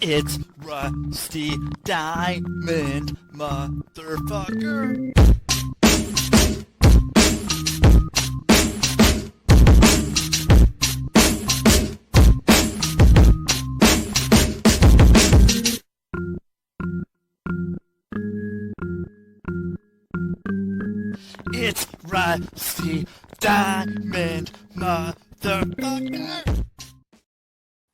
It's Rusty Diamond, motherfucker. It's Rusty Diamond, motherfucker.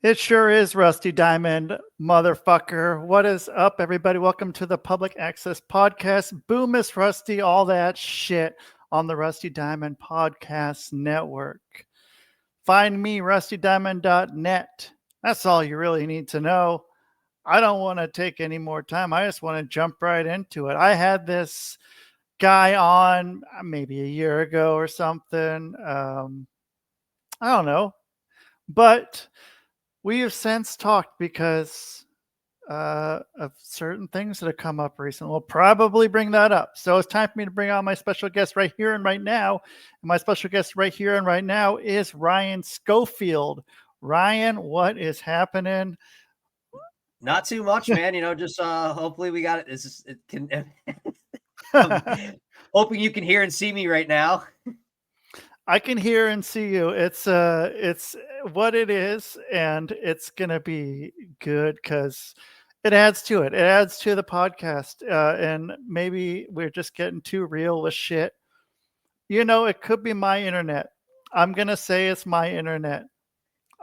It sure is Rusty Diamond, motherfucker. What is up, everybody? Welcome to the Public Access Podcast. Boom, Miss Rusty, all that shit on the Rusty Diamond Podcast Network. Find me, rustydiamond.net. That's all you really need to know. I don't want to take any more time. I just want to jump right into it. I had this guy on maybe a year ago or something. I don't know. But we have since talked because of certain things that have come up recently. We'll probably bring that up. So it's time for me to bring on my special guest right here and right now. And my special guest right here and right now is Ryan Schofield. Ryan, what is happening? Not too much, man. Just hopefully we got it. It can. Hoping you can hear and see me right now. I can hear and see you. It's what it is, and it's gonna be good because it adds to it. It adds to the podcast, and maybe we're just getting too real with shit. It could be my internet. I'm gonna say it's my internet.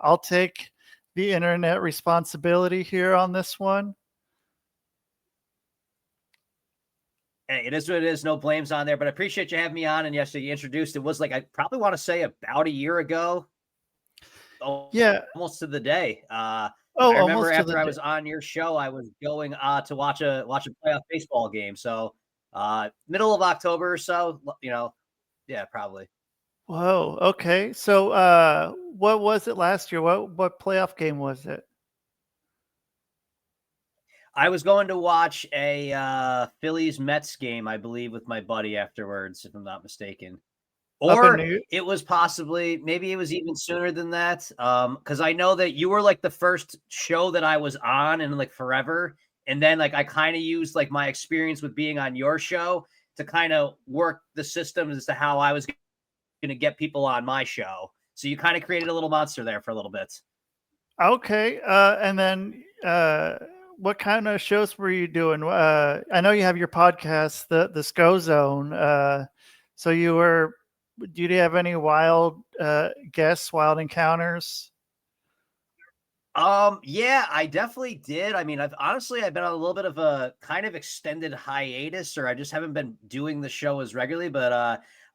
I'll take the internet responsibility here on this one. Hey, it is what it is. No blames on there, but I appreciate you having me on. And yes, you introduced, it was like, I probably want to say about a year ago. Yeah. Almost to the day. I remember after I was on your show, I was going to watch a playoff baseball game. So middle of October or so, yeah, probably. Whoa. Okay. So what was it last year? What playoff game was it? I was going to watch a Phillies Mets game, I believe, with my buddy afterwards, if I'm not mistaken. Or it was maybe it was even sooner than that. Because I know that you were like the first show that I was on in like forever. And then like I kind of used like my experience with being on your show to kind of work the system as to how I was going to get people on my show. So you kind of created a little monster there for a little bit. Okay. And then what kind of shows were you doing? I know you have your podcast, the Scho-Zone. So do you have any wild guests, wild encounters? Yeah, I definitely did. I mean, I've been on a little bit of a kind of extended hiatus, or I just haven't been doing the show as regularly, but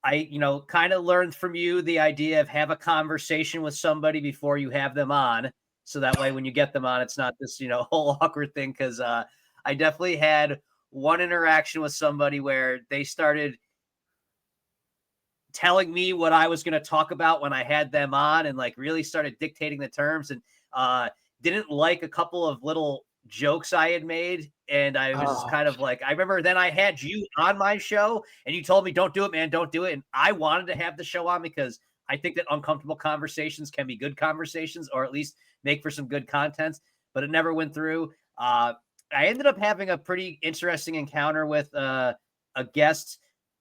I kind of learned from you the idea of have a conversation with somebody before you have them on. So that way, when you get them on, it's not this, whole awkward thing. Because I definitely had one interaction with somebody where they started telling me what I was going to talk about when I had them on, and like really started dictating the terms, and didn't like a couple of little jokes I had made. And I was just kind of like, I remember then I had you on my show and you told me, don't do it, man, don't do it. And I wanted to have the show on because I think that uncomfortable conversations can be good conversations, or at least make for some good content, but it never went through. I ended up having a pretty interesting encounter with a guest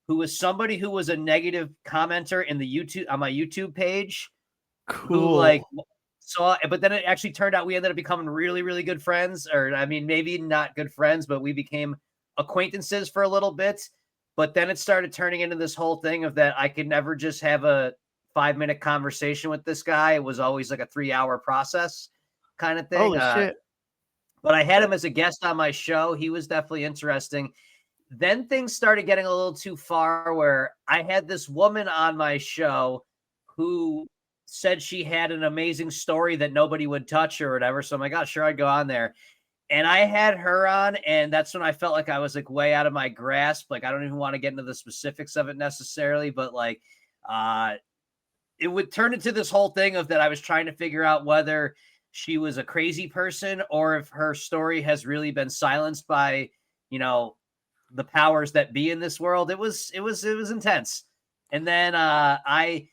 who was somebody who was a negative commenter in on my YouTube page. Cool. But then it actually turned out we ended up becoming really, really good friends. Or, I mean, maybe not good friends, but we became acquaintances for a little bit. But then it started turning into this whole thing of that I could never just have a 5-minute conversation with this guy. It was always like a 3-hour process kind of thing. Holy shit. But I had him as a guest on my show. He was definitely interesting. Then things started getting a little too far where I had this woman on my show who said she had an amazing story that nobody would touch or whatever. So I'm like, oh, sure, I'd go on there. And I had her on, and that's when I felt like I was like way out of my grasp. Like, I don't even want to get into the specifics of it necessarily, but like, it would turn into this whole thing of that I was trying to figure out whether she was a crazy person or if her story has really been silenced by, the powers that be in this world. It was intense. And then I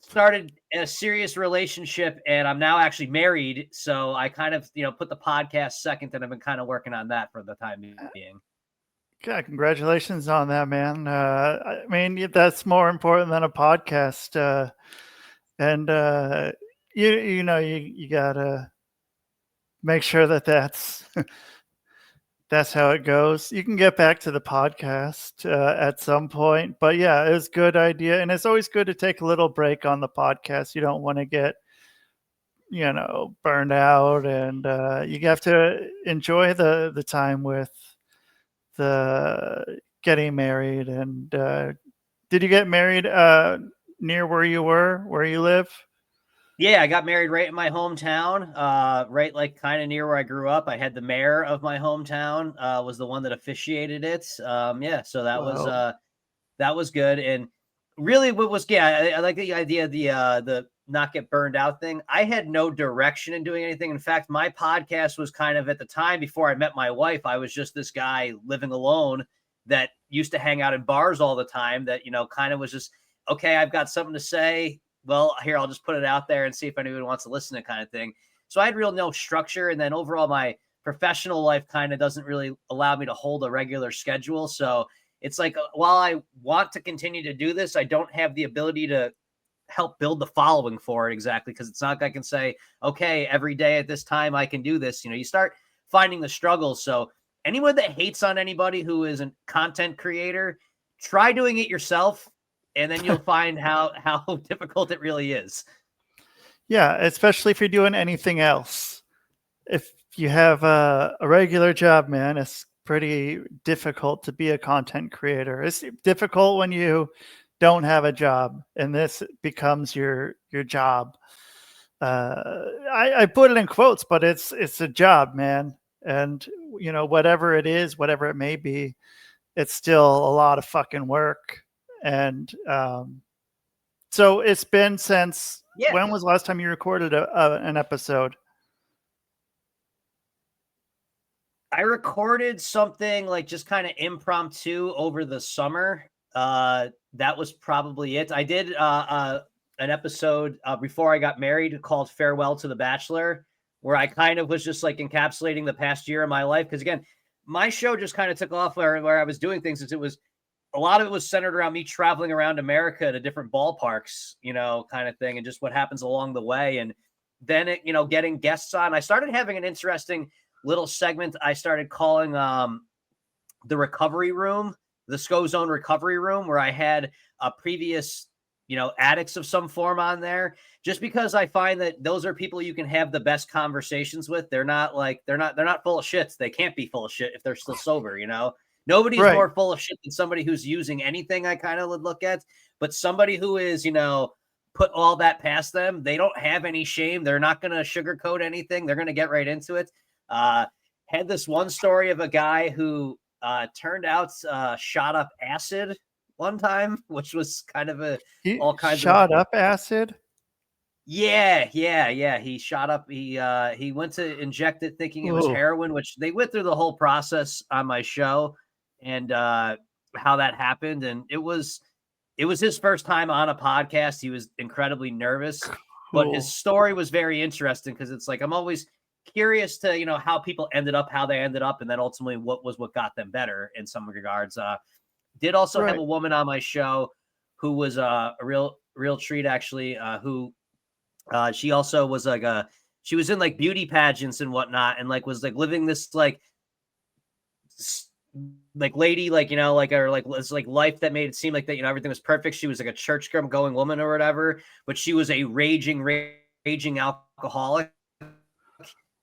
started a serious relationship, and I'm now actually married. So I kind of, put the podcast second, and I've been kind of working on that for the time being. Yeah, congratulations on that, man. I mean, that's more important than a podcast. And you gotta make sure that that's how it goes. You can get back to the podcast at some point, but yeah, it was a good idea, and it's always good to take a little break on the podcast. You don't want to get burned out, and you have to enjoy the time with the getting married. And did you get married near where you live? Yeah, I got married right in my hometown, right, like kind of near where I grew up. I had the mayor of my hometown was the one that officiated it. Yeah, so Wow. that was good. And really, what was I like the idea of the not get burned out thing. I had no direction in doing anything. In fact, my podcast was kind of at the time before I met my wife. I was just this guy living alone that used to hang out in bars all the time. That kind of was just okay. I've got something to say. Well, here, I'll just put it out there and see if anyone wants to listen to kind of thing. So I had real no structure. And then overall, my professional life kind of doesn't really allow me to hold a regular schedule. So it's like, while I want to continue to do this, I don't have the ability to help build the following for it exactly. Cause it's not like I can say, okay, every day at this time I can do this. You start finding the struggles. So anyone that hates on anybody who is a content creator, try doing it yourself. And then you'll find how difficult it really is. Yeah, especially if you're doing anything else. If you have a regular job, man, it's pretty difficult to be a content creator. It's difficult when you don't have a job, and this becomes your job. I put it in quotes, but it's a job, man. And whatever it is, whatever it may be, it's still a lot of fucking work. And so it's been since Yeah. when was the last time you recorded an episode? I recorded something like just kind of impromptu over the summer. That was probably it. I did an episode before I got married called Farewell to the Bachelor, where I kind of was just like encapsulating the past year of my life. Because again, my show just kind of took off where I was doing things. Since it was a lot of it was centered around me traveling around America to different ballparks, kind of thing, and just what happens along the way. And then getting guests on. I started having an interesting little segment I started calling the recovery room, the Scho-Zone recovery room, where I had a previous, addicts of some form on there, just because I find that those are people you can have the best conversations with. They're not full of shits. They can't be full of shit if they're still sober, Nobody's Right. more full of shit than somebody who's using anything. I kind of would look at, but somebody who is, put all that past them. They don't have any shame. They're not going to sugarcoat anything. They're going to get right into it. Had this one story of a guy who turned out shot up acid one time, which was kind of He all kinds shot of up acid? yeah. He shot up. He went to inject it thinking it was Ooh. heroin, which they went through the whole process on my show and how that happened. And it was his first time on a podcast. He was incredibly nervous, but his Cool. story was very interesting because it's like I'm always curious to how people ended up, how they ended up, and then ultimately what got them better in some regards. Did also have Right. a woman on my show who was a real treat actually. Who she also was like she was in like beauty pageants and whatnot, and like was like living this like lady, like or like it's like life that made it seem like that everything was perfect. She was like a church going woman or whatever, but she was a raging alcoholic,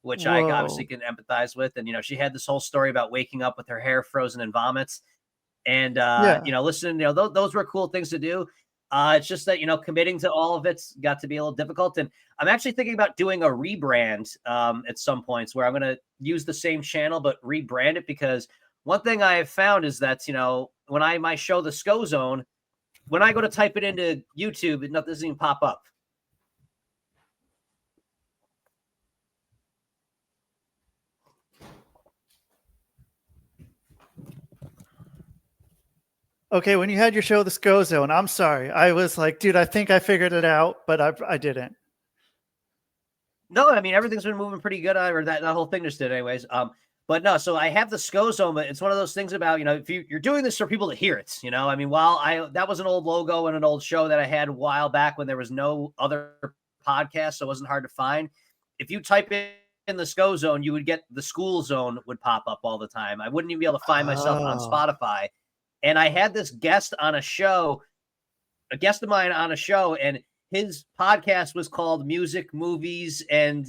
which I obviously Whoa. can empathize with. And she had this whole story about waking up with her hair frozen in vomits, and Yeah. listen, those were cool things to do. It's just that committing to all of it's got to be a little difficult. And I'm actually thinking about doing a rebrand at some points where I'm going to use the same channel but rebrand it, because one thing I have found is that when my show the Scho-Zone, when I go to type it into YouTube, it doesn't even pop up. Okay, when you had your show, the Scho-Zone, I'm sorry. I was like, dude, I think I figured it out, but I didn't. No, I mean, everything's been moving pretty good, or that whole thing just did anyways. But no, so I have the Scho-Zone, but it's one of those things about, if you're doing this for people to hear it, I mean, that was an old logo and an old show that I had a while back when there was no other podcast, so it wasn't hard to find. If you type in the Scho-Zone, you would get the School Zone would pop up all the time. I wouldn't even be able to find myself on Spotify. And I had this guest on a guest of mine on a show, and his podcast was called Music, Movies, and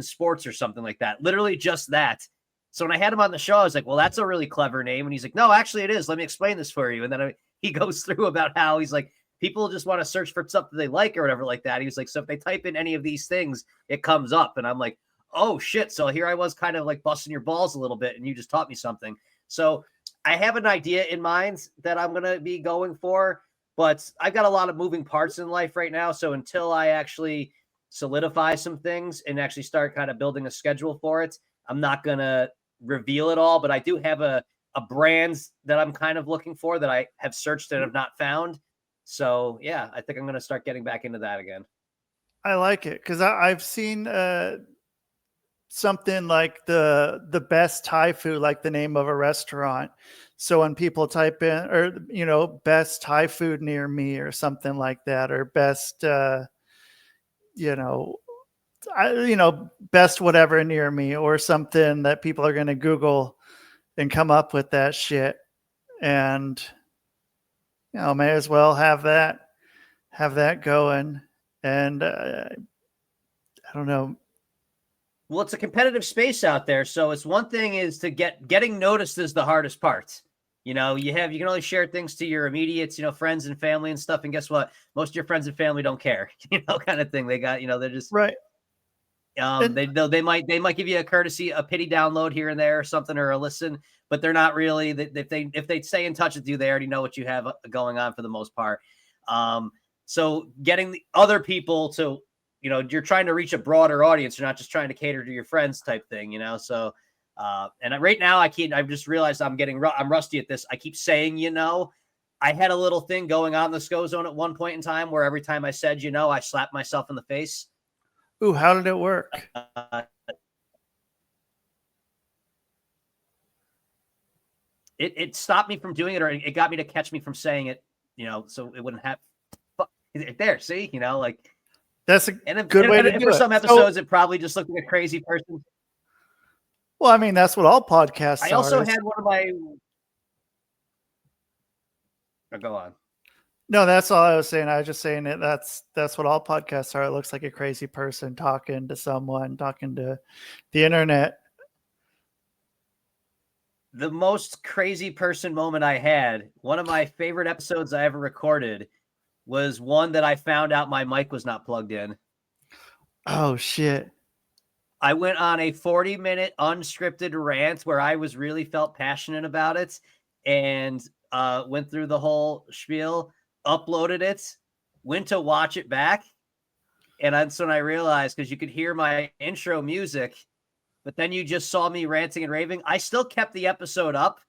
Sports or something like that. Literally just that. So when I had him on the show, I was like, well, that's a really clever name. And he's like, no, actually it is. Let me explain this for you. And then he goes through about how he's like, people just want to search for stuff that they like or whatever like that. He was like, so if they type in any of these things, it comes up. And I'm like, oh, shit. So here I was kind of like busting your balls a little bit, and you just taught me something. So I have an idea in mind that I'm going to be going for, but I've got a lot of moving parts in life right now. So until I actually solidify some things and actually start kind of building a schedule for it, I'm not going to reveal it all. But I do have a brand that I'm kind of looking for that I have searched and have not found. So, yeah, I think I'm going to start getting back into that again. I like it because I've seen something like the best Thai food, like the name of a restaurant. So when people type in, or, best Thai food near me or something like that, or best, best whatever near me, or something that people are going to Google and come up with that shit. And, may as well have that going. And I don't know. Well, it's a competitive space out there. So it's one thing is to getting noticed is the hardest part. You can only share things to your immediates, friends and family and stuff. And guess what? Most of your friends and family don't care, kind of thing. They got, they're just right. They might give you a pity download here and there or something, or a listen, but they're not really, if they stay in touch with you, they already know what you have going on for the most part. So getting the other people to, you're trying to reach a broader audience. You're not just trying to cater to your friends type thing, so, and right now I've just realized I'm rusty at this. I keep saying, I had a little thing going on in the Scho-Zone at one point in time where every time I said, I slapped myself in the face. Ooh, how did it work? It stopped me from doing it, or it got me to catch me from saying it, so it wouldn't have. There, see, like that's a good way to do it. For some episodes, it probably just looked like a crazy person. Well, I mean, that's what all podcasts are. I also had one of my. Oh, go on. No, that's all I was saying. I was just saying that that's what all podcasts are. It looks like a crazy person talking to someone, talking to the internet. The most crazy person moment I had, one of my favorite episodes I ever recorded, was one that I found out my mic was not plugged in. Oh, shit. I went on a 40-minute unscripted rant where I really felt passionate about it, and went through the whole spiel, uploaded it, went to watch it back, and that's when I realized, because you could hear my intro music, but then you just saw me ranting and raving. I still kept the episode up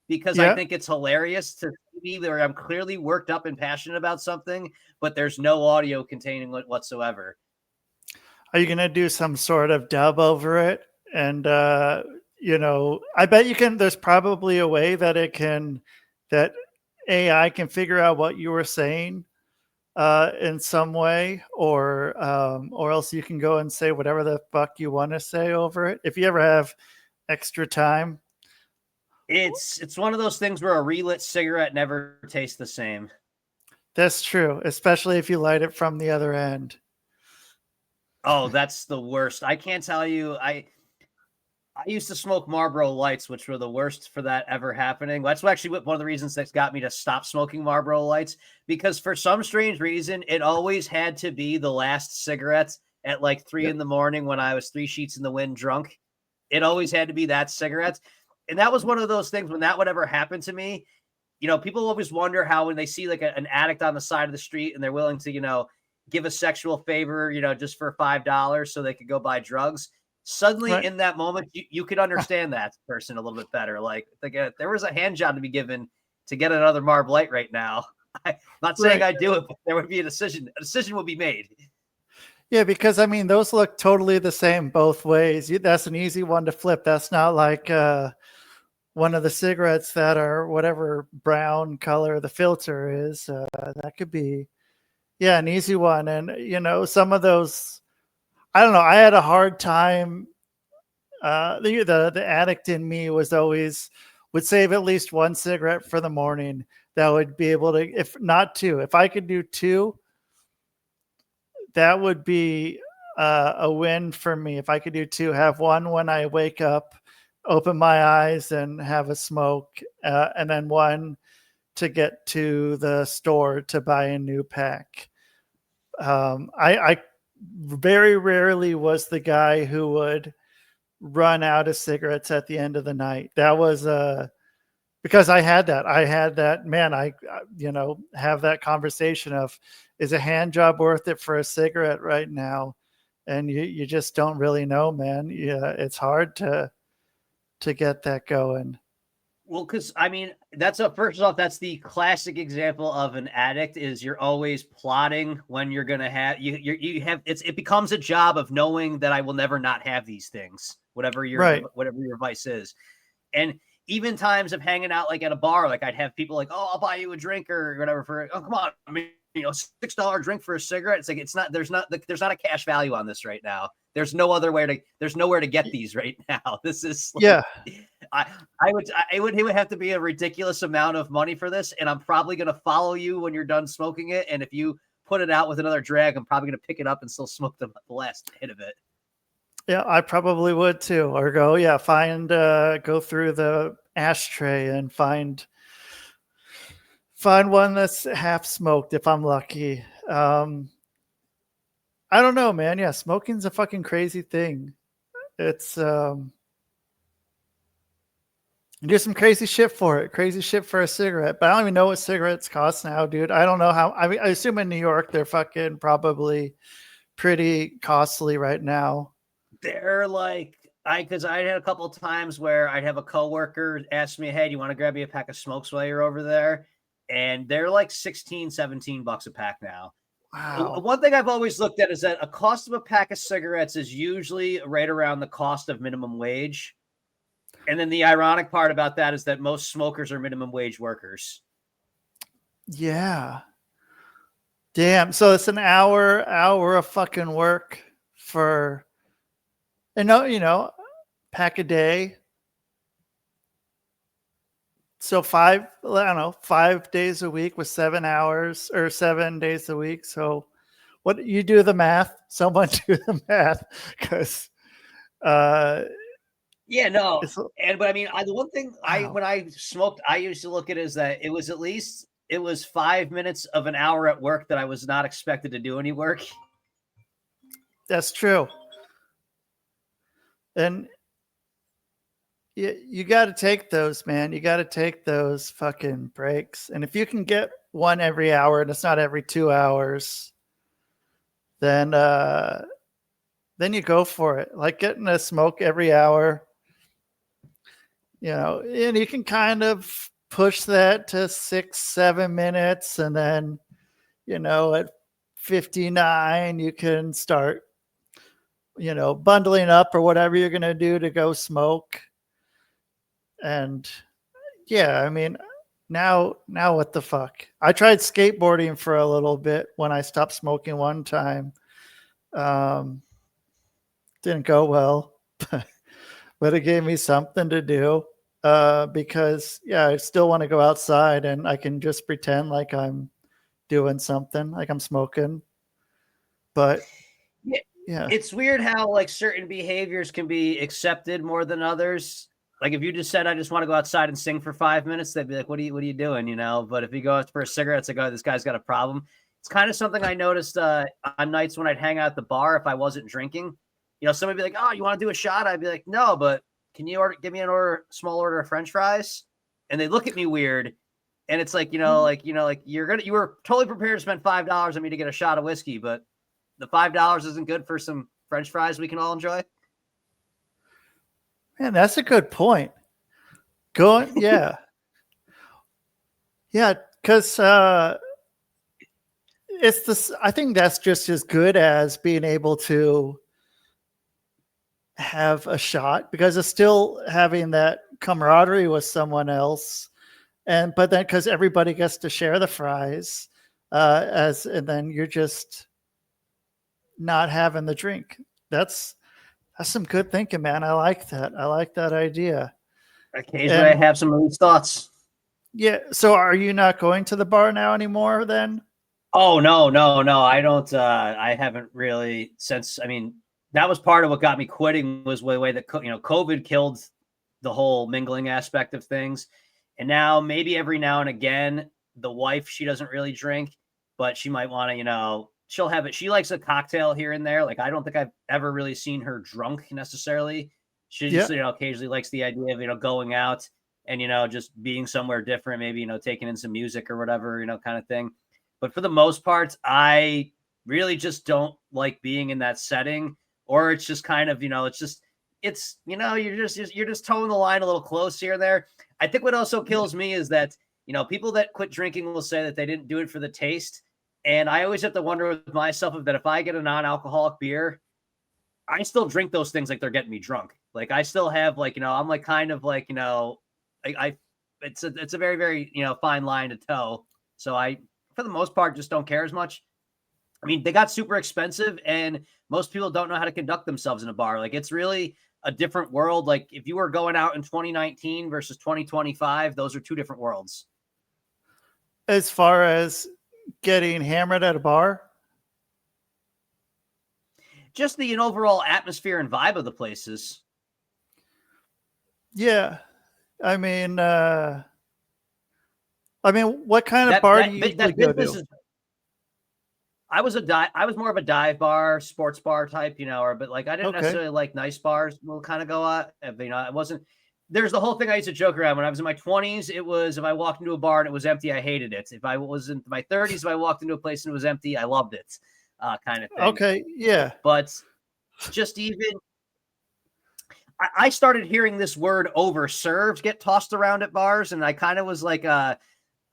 because I think it's hilarious to see me where I'm clearly worked up and passionate about something, but there's no audio containing it whatsoever. Are you going to do some sort of dub over it? And, I bet you can, there's probably a way that that AI can figure out what you were saying in some way, or else you can go and say whatever the fuck you want to say over it. If you ever have extra time. It's one of those things where a relit cigarette never tastes the same. That's true, especially if you light it from the other end. Oh, that's the worst. I can't tell you. I used to smoke Marlboro Lights, which were the worst for that ever happening. That's actually one of the reasons that got me to stop smoking Marlboro Lights, because for some strange reason, it always had to be the last cigarette at like 3 a.m. when I was 3 sheets in the wind drunk. It always had to be that cigarette. And that was one of those things when that would ever happen to me. People always wonder how when they see like an addict on the side of the street and they're willing to, give a sexual favor, just for $5 so they could go buy drugs. Suddenly in that moment, you could understand that person a little bit better. Like there was a hand job to be given to get another Marb Light right now. I'm not saying Right. I do it, but there would be a decision. A decision will be made. Yeah, because I mean, those look totally the same both ways. That's an easy one to flip. That's not like one of the cigarettes that are whatever brown color the filter is. That could be, yeah, an easy one. And, you know, some of those, I don't know. I had a hard time. The addict in me was always would save at least one cigarette for the morning that would be able to, if not two, if I could do two, that would be a win for me. If I could do two, have one when I wake up, open my eyes and have a smoke, and then one to get to the store to buy a new pack. I very rarely was the guy who would run out of cigarettes at the end of the night. That was because I had that, man, I have that conversation of, is a hand job worth it for a cigarette right now? And you just don't really know, man. Yeah, it's hard to get that going. Well, because I mean, first off, that's the classic example of an addict. Is you're always plotting when you're gonna have it becomes a job of knowing that I will never not have these things, whatever your vice is. And even times of hanging out like at a bar, like I'd have people like, oh, I'll buy you a drink or whatever for, oh, come on, I mean, $6 drink for a cigarette. It's like there's not a cash value on this right now. There's nowhere to get these right now. This is like, yeah. It would have to be a ridiculous amount of money for this, and I'm probably gonna follow you when you're done smoking it. And if you put it out with another drag, I'm probably gonna pick it up and still smoke the last hit of it. Yeah, I probably would too. Or go through the ashtray and find one that's half smoked if I'm lucky. I don't know, man. Yeah, smoking's a fucking crazy thing. It's you do some crazy shit for it. Crazy shit for a cigarette. But I don't even know what cigarettes cost now, dude. I don't know how. I mean, I assume in New York they're fucking probably pretty costly right now. They're like, because I had a couple of times where I'd have a coworker ask me, hey, do you want to grab me a pack of smokes while you're over there? And they're like $16-17 a pack now. Wow. One thing I've always looked at is that a cost of a pack of cigarettes is usually right around the cost of minimum wage. And then the ironic part about that is that most smokers are minimum wage workers. Yeah. Damn. So it's an hour of fucking work for, pack a day. So 5 days a week with 7 hours or 7 days a week. So what you do the math, someone do the math. Cause, yeah, no. But I mean, the one thing when I smoked, I used to look at it as that it was 5 minutes of an hour at work that I was not expected to do any work. That's true. And you got to take those, man. You got to take those fucking breaks. And if you can get one every hour and it's not every 2 hours, then you go for it. Like getting a smoke every hour, and you can kind of push that to 6-7 minutes. And then, at 59, you can start, bundling up or whatever you're going to do to go smoke. And yeah, I mean, now what the fuck? I tried skateboarding for a little bit when I stopped smoking one time. Didn't go well, but it gave me something to do because I still want to go outside and I can just pretend like I'm doing something, like I'm smoking. But yeah, it's weird how like certain behaviors can be accepted more than others. Like if you just said, I just want to go outside and sing for 5 minutes, they'd be like, what are you doing? But if you go out for a cigarette, it's like, oh, this guy's got a problem. It's kind of something I noticed on nights when I'd hang out at the bar if I wasn't drinking. Somebody would be like, oh, you want to do a shot? I'd be like, no, but can you give me small order of French fries? And they look at me weird. And it's like, you were totally prepared to spend $5 on me to get a shot of whiskey, but the $5 isn't good for some French fries we can all enjoy. Man, that's a good point. Yeah. Yeah, because it's this. I think that's just as good as being able to have a shot because it's still having that camaraderie with someone else, and but then because everybody gets to share the fries, and then you're just not having the drink. That's that's some good thinking, man. I like that. I like that idea. Occasionally, I And have some of these thoughts. yeah, so are you not going to the bar now anymore then? Oh no, no, no! I don't. I haven't really since. I mean, that was part of what got me quitting was the way that COVID killed the whole mingling aspect of things. And now maybe every now and again, the wife she doesn't really drink, but she might want to. She'll have it. She likes a cocktail here and there. Like I don't think I've ever really seen her drunk necessarily. She Yeah. just occasionally likes the idea of going out and just being somewhere different. Maybe taking in some music or whatever kind of thing. But for the most part, I really just don't like being in that setting, or it's just kind of, you're just towing the line a little close here and there. I think what also kills me is that, people that quit drinking will say that they didn't do it for the taste. And I always have to wonder with myself if I get a non-alcoholic beer, I still drink those things like they're getting me drunk. Like I still have I'm like kind of like, it's a very, very, fine line to toe. So I, for the most part, just don't care as much. I mean, they got super expensive and most people don't know how to conduct themselves in a bar. Like it's really a different world. Like if you were going out in 2019 versus 2025, those are two different worlds. As far as getting hammered at a bar? Just the overall atmosphere and vibe of the places. Yeah. I mean, what kind of bar do you usually go to? I was more of a dive bar, sports bar type, but like I didn't necessarily like nice bars. We'll kind of go out, it wasn't. There's the whole thing I used to joke around when I was in my 20s. It was if I walked into a bar and it was empty, I hated it. If I was in my 30s, if I walked into a place and it was empty, I loved it, kind of thing. Okay, yeah. But just even, I started hearing this word "overserved" get tossed around at bars, and I kind of was like, I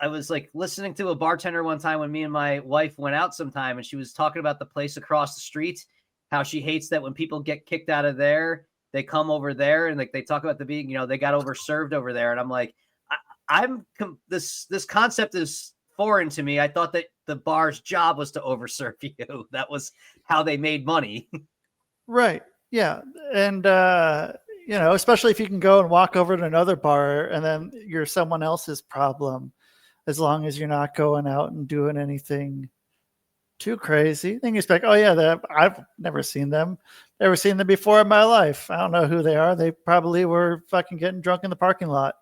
was like listening to a bartender one time when me and my wife went out sometime, and she was talking about the place across the street, how she hates that when people get kicked out of there, they come over there and like they talk about being, they got overserved over there. And I'm like, this concept is foreign to me. I thought that the bar's job was to overserve you. That was how they made money. Right. Yeah. And, especially if you can go and walk over to another bar and then you're someone else's problem, as long as you're not going out and doing anything too crazy. Then you expect, oh yeah, I've never seen them before in my life. I don't know who they are. They probably were fucking getting drunk in the parking lot.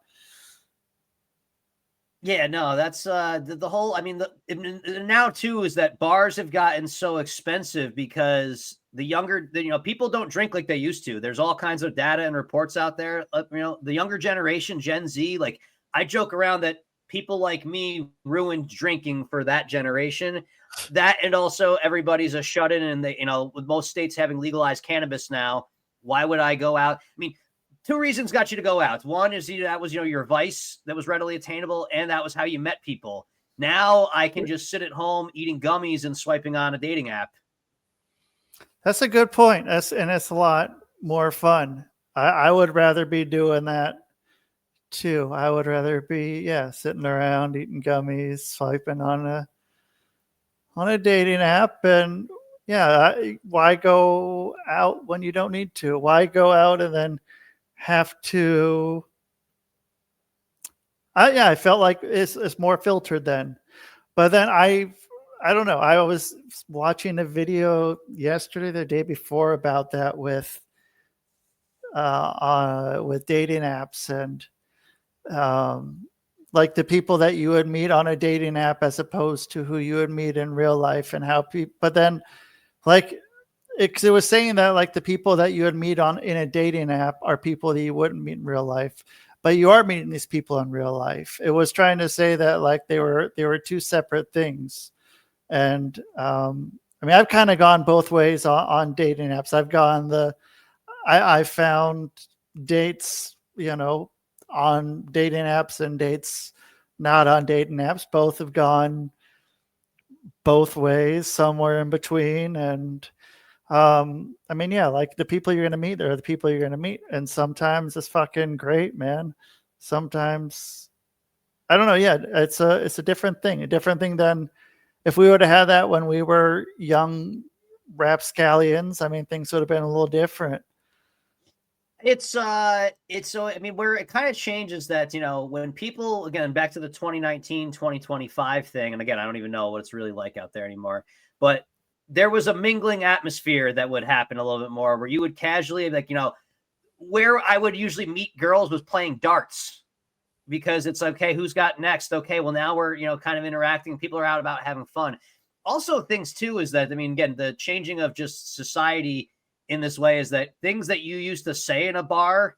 Yeah, no, that's the whole. I mean, now too is that bars have gotten so expensive because people don't drink like they used to. There's all kinds of data and reports out there. The younger generation, Gen Z, like I joke around that people like me ruined drinking for that generation. That and also everybody's a shut-in, and with most states having legalized cannabis now, why would I go out? I mean, two reasons got you to go out. One is that was your vice that was readily attainable, and that was how you met people. Now I can just sit at home eating gummies and swiping on a dating app. That's a good point. It's a lot more fun. I would rather be doing that too. I would rather be sitting around eating gummies, swiping on a dating app, and why go out when you don't need to? Why go out and then have to? I felt like it's more filtered then, but then I don't know. I was watching a video yesterday, the day before, about that with dating apps and like the people that you would meet on a dating app as opposed to who you would meet in real life, and how people. But then, like, it was saying that like the people that you would meet in a dating app are people that you wouldn't meet in real life, but you are meeting these people in real life. It was trying to say that like they were two separate things. And I mean, I've kind of gone both ways on dating apps. I've gone I found dates, on dating apps and dates not on dating apps. Both have gone both ways, somewhere in between. And I mean, yeah, like the people you're gonna meet, they're the people you're gonna meet. And sometimes it's fucking great, man. Sometimes I don't know. Yeah, it's a different thing than if we would have had that when we were young rapscallions. I mean, things would have been a little different. It's so I mean, where it kind of changes that, when people, again, back to the 2019, 2025 thing, and again, I don't even know what it's really like out there anymore, but there was a mingling atmosphere that would happen a little bit more where you would casually, like, where I would usually meet girls was playing darts, because it's okay, who's got next? Okay, well, now we're, kind of interacting. People are out about having fun. Also, things too is that, I mean, again, the changing of just society in this way is that things that you used to say in a bar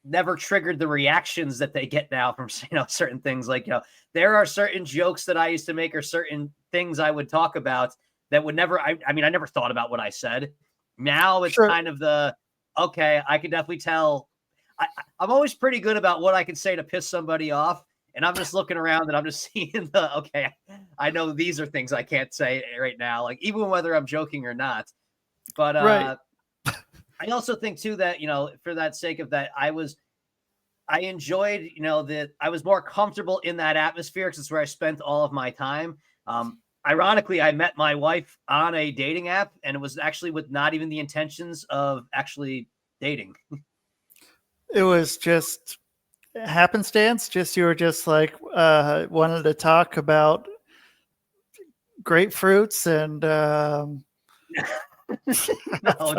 never triggered the reactions that they get now from, certain things. Like, there are certain jokes that I used to make or certain things I would talk about that would never, I mean, I never thought about what I said. Now it's Sure. kind of okay, I can definitely tell. I'm always pretty good about what I can say to piss somebody off. And I'm just looking around and I'm just seeing okay, I know these are things I can't say right now, like even whether I'm joking or not. But Right. I also think too that, for that sake of that, I enjoyed, that I was more comfortable in that atmosphere because it's where I spent all of my time. Ironically, I met my wife on a dating app, and it was actually with not even the intentions of actually dating. It was just happenstance. Just you were just like wanted to talk about grapefruits and No,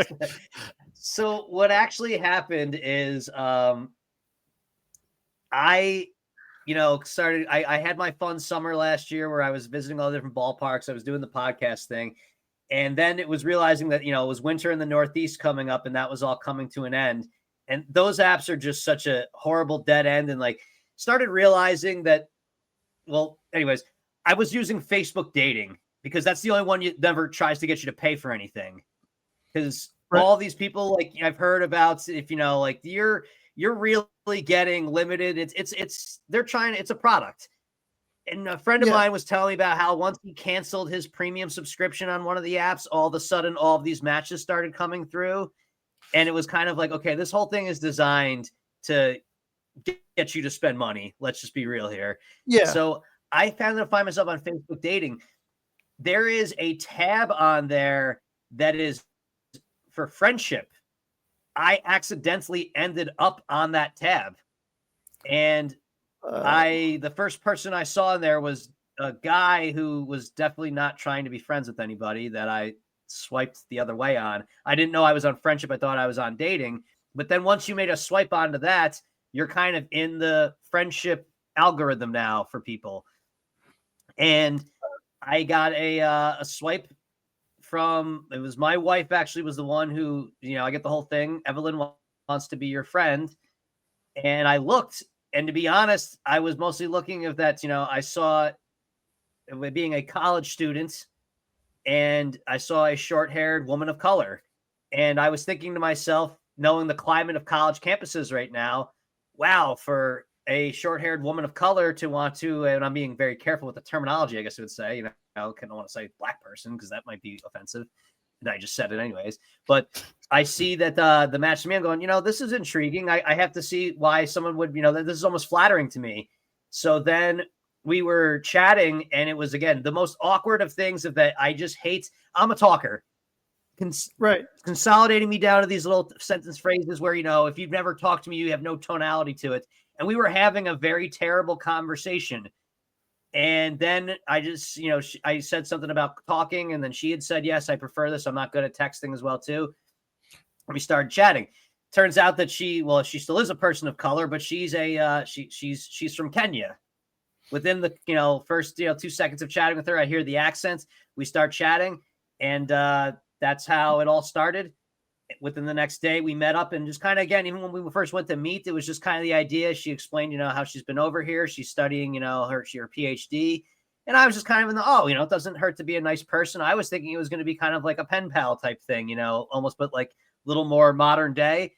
so what actually happened is I started, I had my fun summer last year where I was visiting all the different ballparks. I was doing the podcast thing. And then it was realizing that, it was winter in the Northeast coming up, and that was all coming to an end. And those apps are just such a horrible dead end. And like, started realizing that, well, anyways, I was using Facebook dating because that's the only one you never tries to get you to pay for anything. Because all these people, like, I've heard about, if like you're really getting limited. They're trying, it's a product. And a friend of mine was telling me about how once he canceled his premium subscription on one of the apps, all of a sudden all of these matches started coming through. And it was kind of like, okay, this whole thing is designed to get you to spend money. Let's just be real here. Yeah. So I found myself on Facebook dating. There is a tab on there that is for friendship. I accidentally ended up on that tab. And the first person I saw in there was a guy who was definitely not trying to be friends with anybody that I swiped the other way on. I didn't know I was on friendship. I thought I was on dating. But then once you made a swipe onto that, you're kind of in the friendship algorithm now for people. And I got a swipe from, it was my wife actually was the one who, I get the whole thing. Evelyn wants to be your friend. And I looked, and to be honest, I was mostly looking at that, I saw it being a college student, and I saw a short-haired woman of color. And I was thinking to myself, knowing the climate of college campuses right now, wow, for a short-haired woman of color to want to, and I'm being very careful with the terminology, I guess I would say, I don't want to say black person because that might be offensive. And I just said it anyways. But I see that the match to me, I'm going, this is intriguing. I have to see why someone would, this is almost flattering to me. So then we were chatting, and it was, again, the most awkward of things of that I just hate. I'm a talker. Consolidating me down to these little sentence phrases where, if you've never talked to me, you have no tonality to it. And we were having a very terrible conversation. And then I just, I said something about talking, and then she had said, yes, I prefer this. I'm not good at texting as well, too. And we started chatting. Turns out that she still is a person of color, but she's she's from Kenya. Within the, first, 2 seconds of chatting with her, I hear the accents. We start chatting, and that's how it all started. Within the next day, we met up, and just kind of, again, even when we first went to meet, it was just kind of the idea. She explained, how she's been over here. She's studying, her PhD. And I was just kind of in the, it doesn't hurt to be a nice person. I was thinking it was going to be kind of like a pen pal type thing, almost, but like a little more modern day.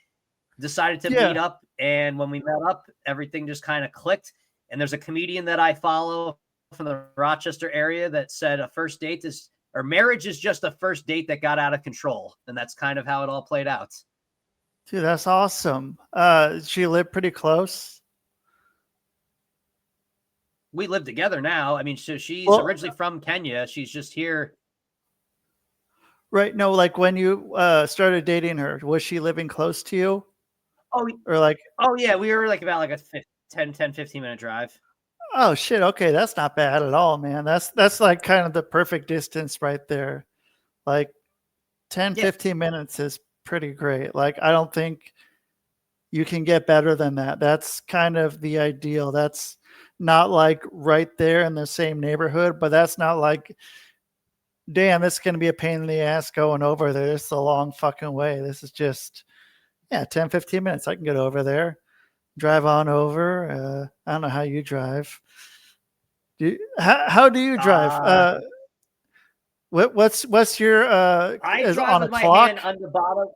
Decided to meet up. And when we met up, everything just kind of clicked. And there's a comedian that I follow from the Rochester area that said marriage is just a first date that got out of control. And that's kind of how it all played out. Dude, that's awesome. She lived pretty close. We live together now. I mean, so she's originally from Kenya. She's just here. Right. No, like when you started dating her, was she living close to you? Oh, or like, oh yeah, we were like about like a 15 minute drive. Oh shit. Okay. That's not bad at all, man. That's like kind of the perfect distance right there. Like 10, 15 minutes is pretty great. Like, I don't think you can get better than that. That's kind of the ideal. That's not like right there in the same neighborhood, but that's not like, damn, it's going to be a pain in the ass going over there. It's a long fucking way. This is just, 10, 15 minutes. I can get over there, drive on over. I don't know how you drive. How do you drive? What's your I drive on with a my clock? hand on the bottom.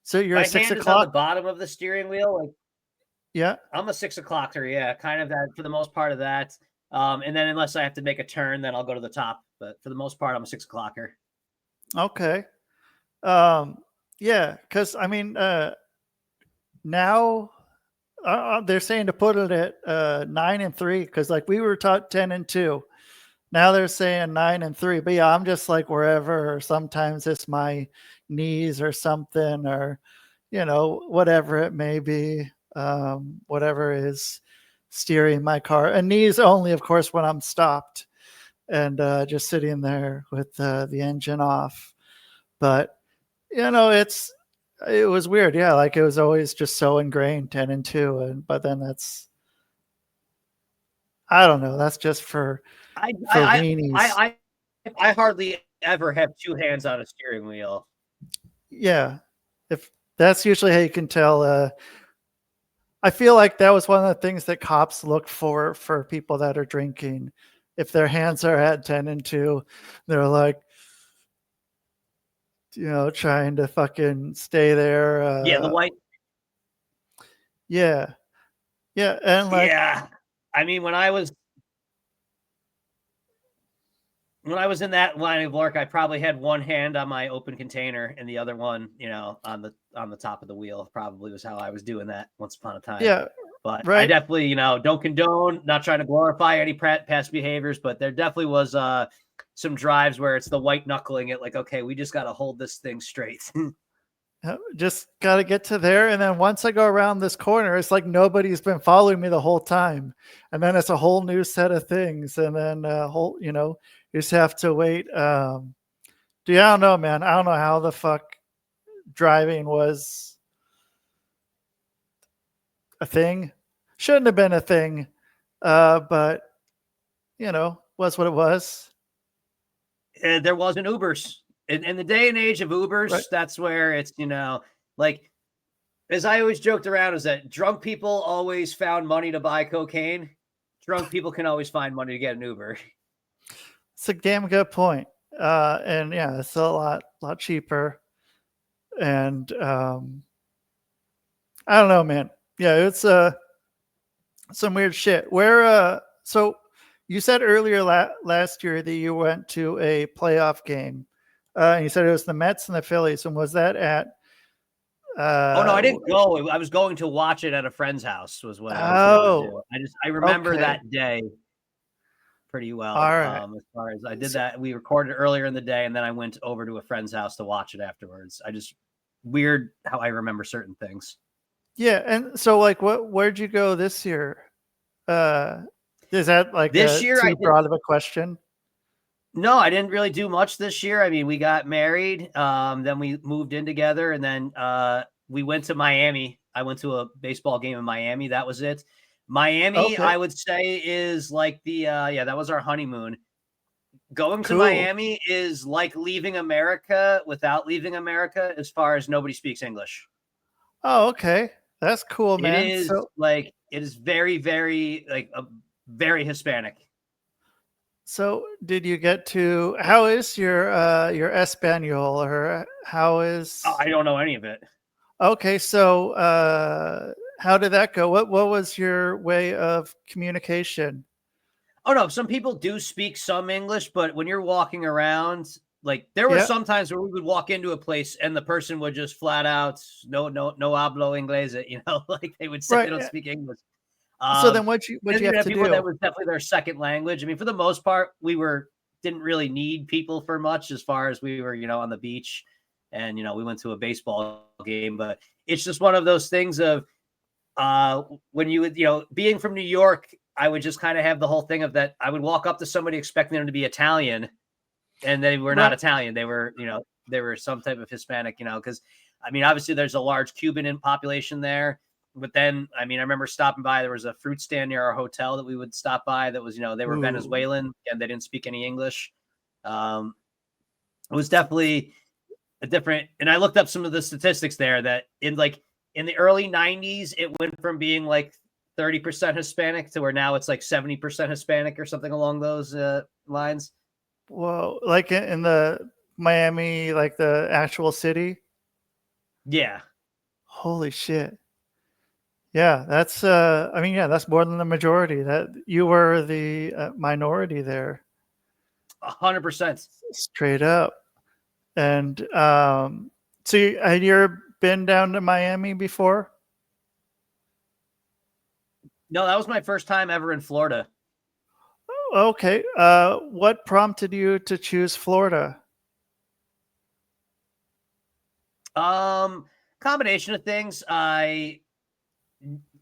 So you're my a 6 hand o'clock? is on the bottom of the steering wheel. Like, yeah. I'm a 6 o'clocker. Yeah, kind of that for the most part of that. And then unless I have to make a turn, then I'll go to the top. But for the most part, I'm a 6 o'clocker. Okay. Yeah, because I mean, now they're saying to put it at 9 and 3 because like we were taught 10 and 2. Now they're saying 9 and 3. But yeah, I'm just like wherever, or sometimes it's my knees or something, or whatever it may be, whatever is steering my car. And knees only, of course, when I'm stopped and just sitting there with the engine off. But it was weird. Yeah, like it was always just so ingrained 10 and 2, but then I don't know. That's just for weenies. I hardly ever have two hands on a steering wheel. Yeah, if that's usually how you can tell. I feel like that was one of the things that cops look for people that are drinking. If their hands are at 10 and 2, they're like, trying to fucking stay there. The white. Yeah. Yeah. And like, I mean, when I was in that line of work, I probably had one hand on my open container and the other one, on the top of the wheel. Probably was how I was doing that once upon a time. Yeah. But right. I definitely, don't condone, not trying to glorify any past behaviors, but there definitely was some drives where it's the white knuckling it, like, okay, we just got to hold this thing straight. Just got to get to there. And then once I go around this corner, it's like nobody's been following me the whole time. And then it's a whole new set of things. And then you just have to wait. I don't know, man. I don't know how the fuck driving was a thing. Shouldn't have been a thing. But was what it was. There wasn't Ubers. In the day and age of Ubers, right. That's where it's, like, as I always joked around, is that drunk people always found money to buy cocaine. Drunk people can always find money to get an Uber. It's a damn good point. And yeah, it's a lot cheaper. And I don't know, man. Yeah, it's some weird shit. Where so you said earlier last year that you went to a playoff game. And you said it was the Mets and the Phillies. And was that at oh no, I didn't go. I was going to watch it at a friend's house. Was what I was going to do. I remember that day pretty well. All right. As far as I did that, we recorded earlier in the day, and then I went over to a friend's house to watch it afterwards. Weird how I remember certain things. Yeah, and so like, where'd you go this year? Is that like this year too broad of a question? No, I didn't really do much this year. I mean, we got married, then we moved in together, and then we went to Miami. I went to a baseball game in Miami. That was it. Miami, I would say, is like that was our honeymoon. Going to Miami is like leaving America without leaving America, as far as nobody speaks English. Oh, okay. That's cool, man. It is it is very, very very Hispanic. So did you get to, how is your Espanol, or how is? Oh, I don't know any of it. Okay. So How did that go? What was your way of communication? Oh no, some people do speak some English, but when you're walking around, like there were Yeah. some times where we would walk into a place and the person would just flat out no hablo inglés, like they would say they Right. don't speak English. So then And what'd you you have have to people that do? was definitely their second language. I mean, for the most part, didn't really need people for much as far as we were, on the beach and we went to a baseball game, but it's just one of those things of when you would, being from New York, I would just kind of have the whole thing of that I would walk up to somebody expecting them to be Italian and they were not Right. Italian. They were some type of Hispanic, because I mean, obviously there's a large Cuban population there. But then, I mean, I remember stopping by, there was a fruit stand near our hotel that we would stop by that was, they were Ooh. Venezuelan and they didn't speak any English. It was definitely a different, and I looked up some of the statistics there that in the early 90s, it went from being like 30% Hispanic to where now it's like 70% Hispanic or something along those lines. Whoa. Like in the Miami, like the actual city? Yeah. Holy shit. Yeah, that's I mean, yeah, that's more than the majority. That you were the minority there, 100%. straight up. And so had you ever been down to Miami before? No, that was my first time ever in Florida. Okay. What prompted you to choose Florida? Combination of things.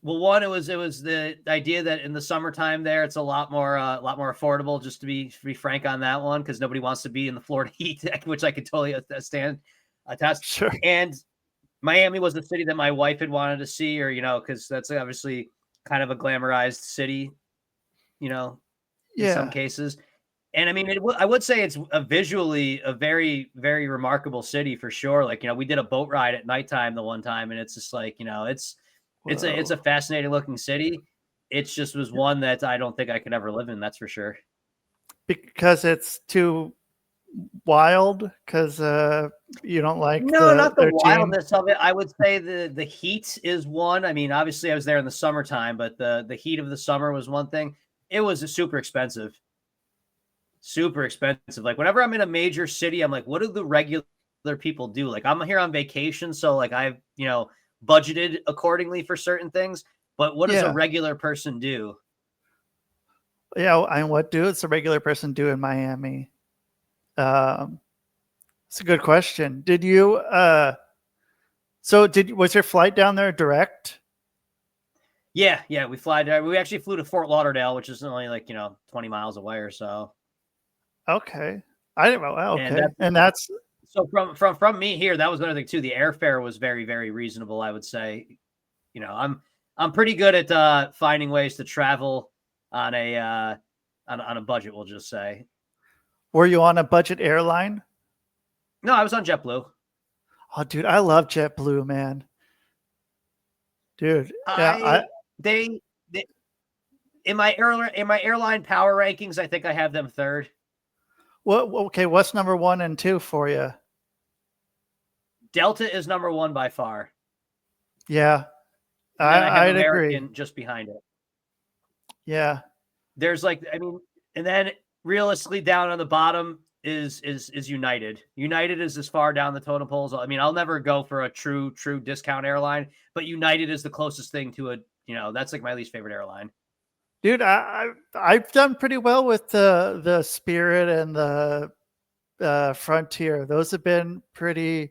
One, it was the idea that in the summertime there, it's a lot more affordable. Just to be frank on that one, because nobody wants to be in the Florida heat, which I could totally attest. Sure. And Miami was the city that my wife had wanted to see, or because that's obviously kind of a glamorized city, in some Yeah. cases. And I mean, I would say it's visually a very, very remarkable city for sure. Like, we did a boat ride at nighttime the one time, and it's just like, it's a Whoa. fascinating looking city. It's just was one that I don't think I could ever live in. That's for sure. Because it's too wild. Because you don't like No, not the their team. wildness of it. I would say the heat is one. I mean, obviously I was there in the summertime, but the heat of the summer was one thing. It was super expensive. Super expensive. Like whenever I'm in a major city, I'm like, what do the regular people do? Like I'm here on vacation, so like I've budgeted accordingly for certain things. But what does a Yeah. regular person do? Yeah. And what does a regular person do in Miami? It's a good question. Did you? Was your flight down there direct? Yeah, we fly there. We actually flew to Fort Lauderdale, which is only like 20 miles away or so. Okay. I didn't know. Okay. And that's so from me here, that was another thing too. The airfare was very, very reasonable, I would say. I'm pretty good at finding ways to travel on a on a budget, we'll just say. Were you on a budget airline? No, I was on JetBlue. Oh, dude, I love JetBlue, man. Dude, yeah, They in my airline power rankings, I think I have them third. Okay, what's number 1 and 2 for you? Delta is number 1 by far. Yeah, I have I'd American agree. just behind it. Yeah, There's and then realistically down on the bottom is United. United is as far down the totem poles. I mean, I'll never go for a true discount airline, but United is the closest thing to that's like my least favorite airline. dude, I've done pretty well with the Spirit and the Frontier. Those have been pretty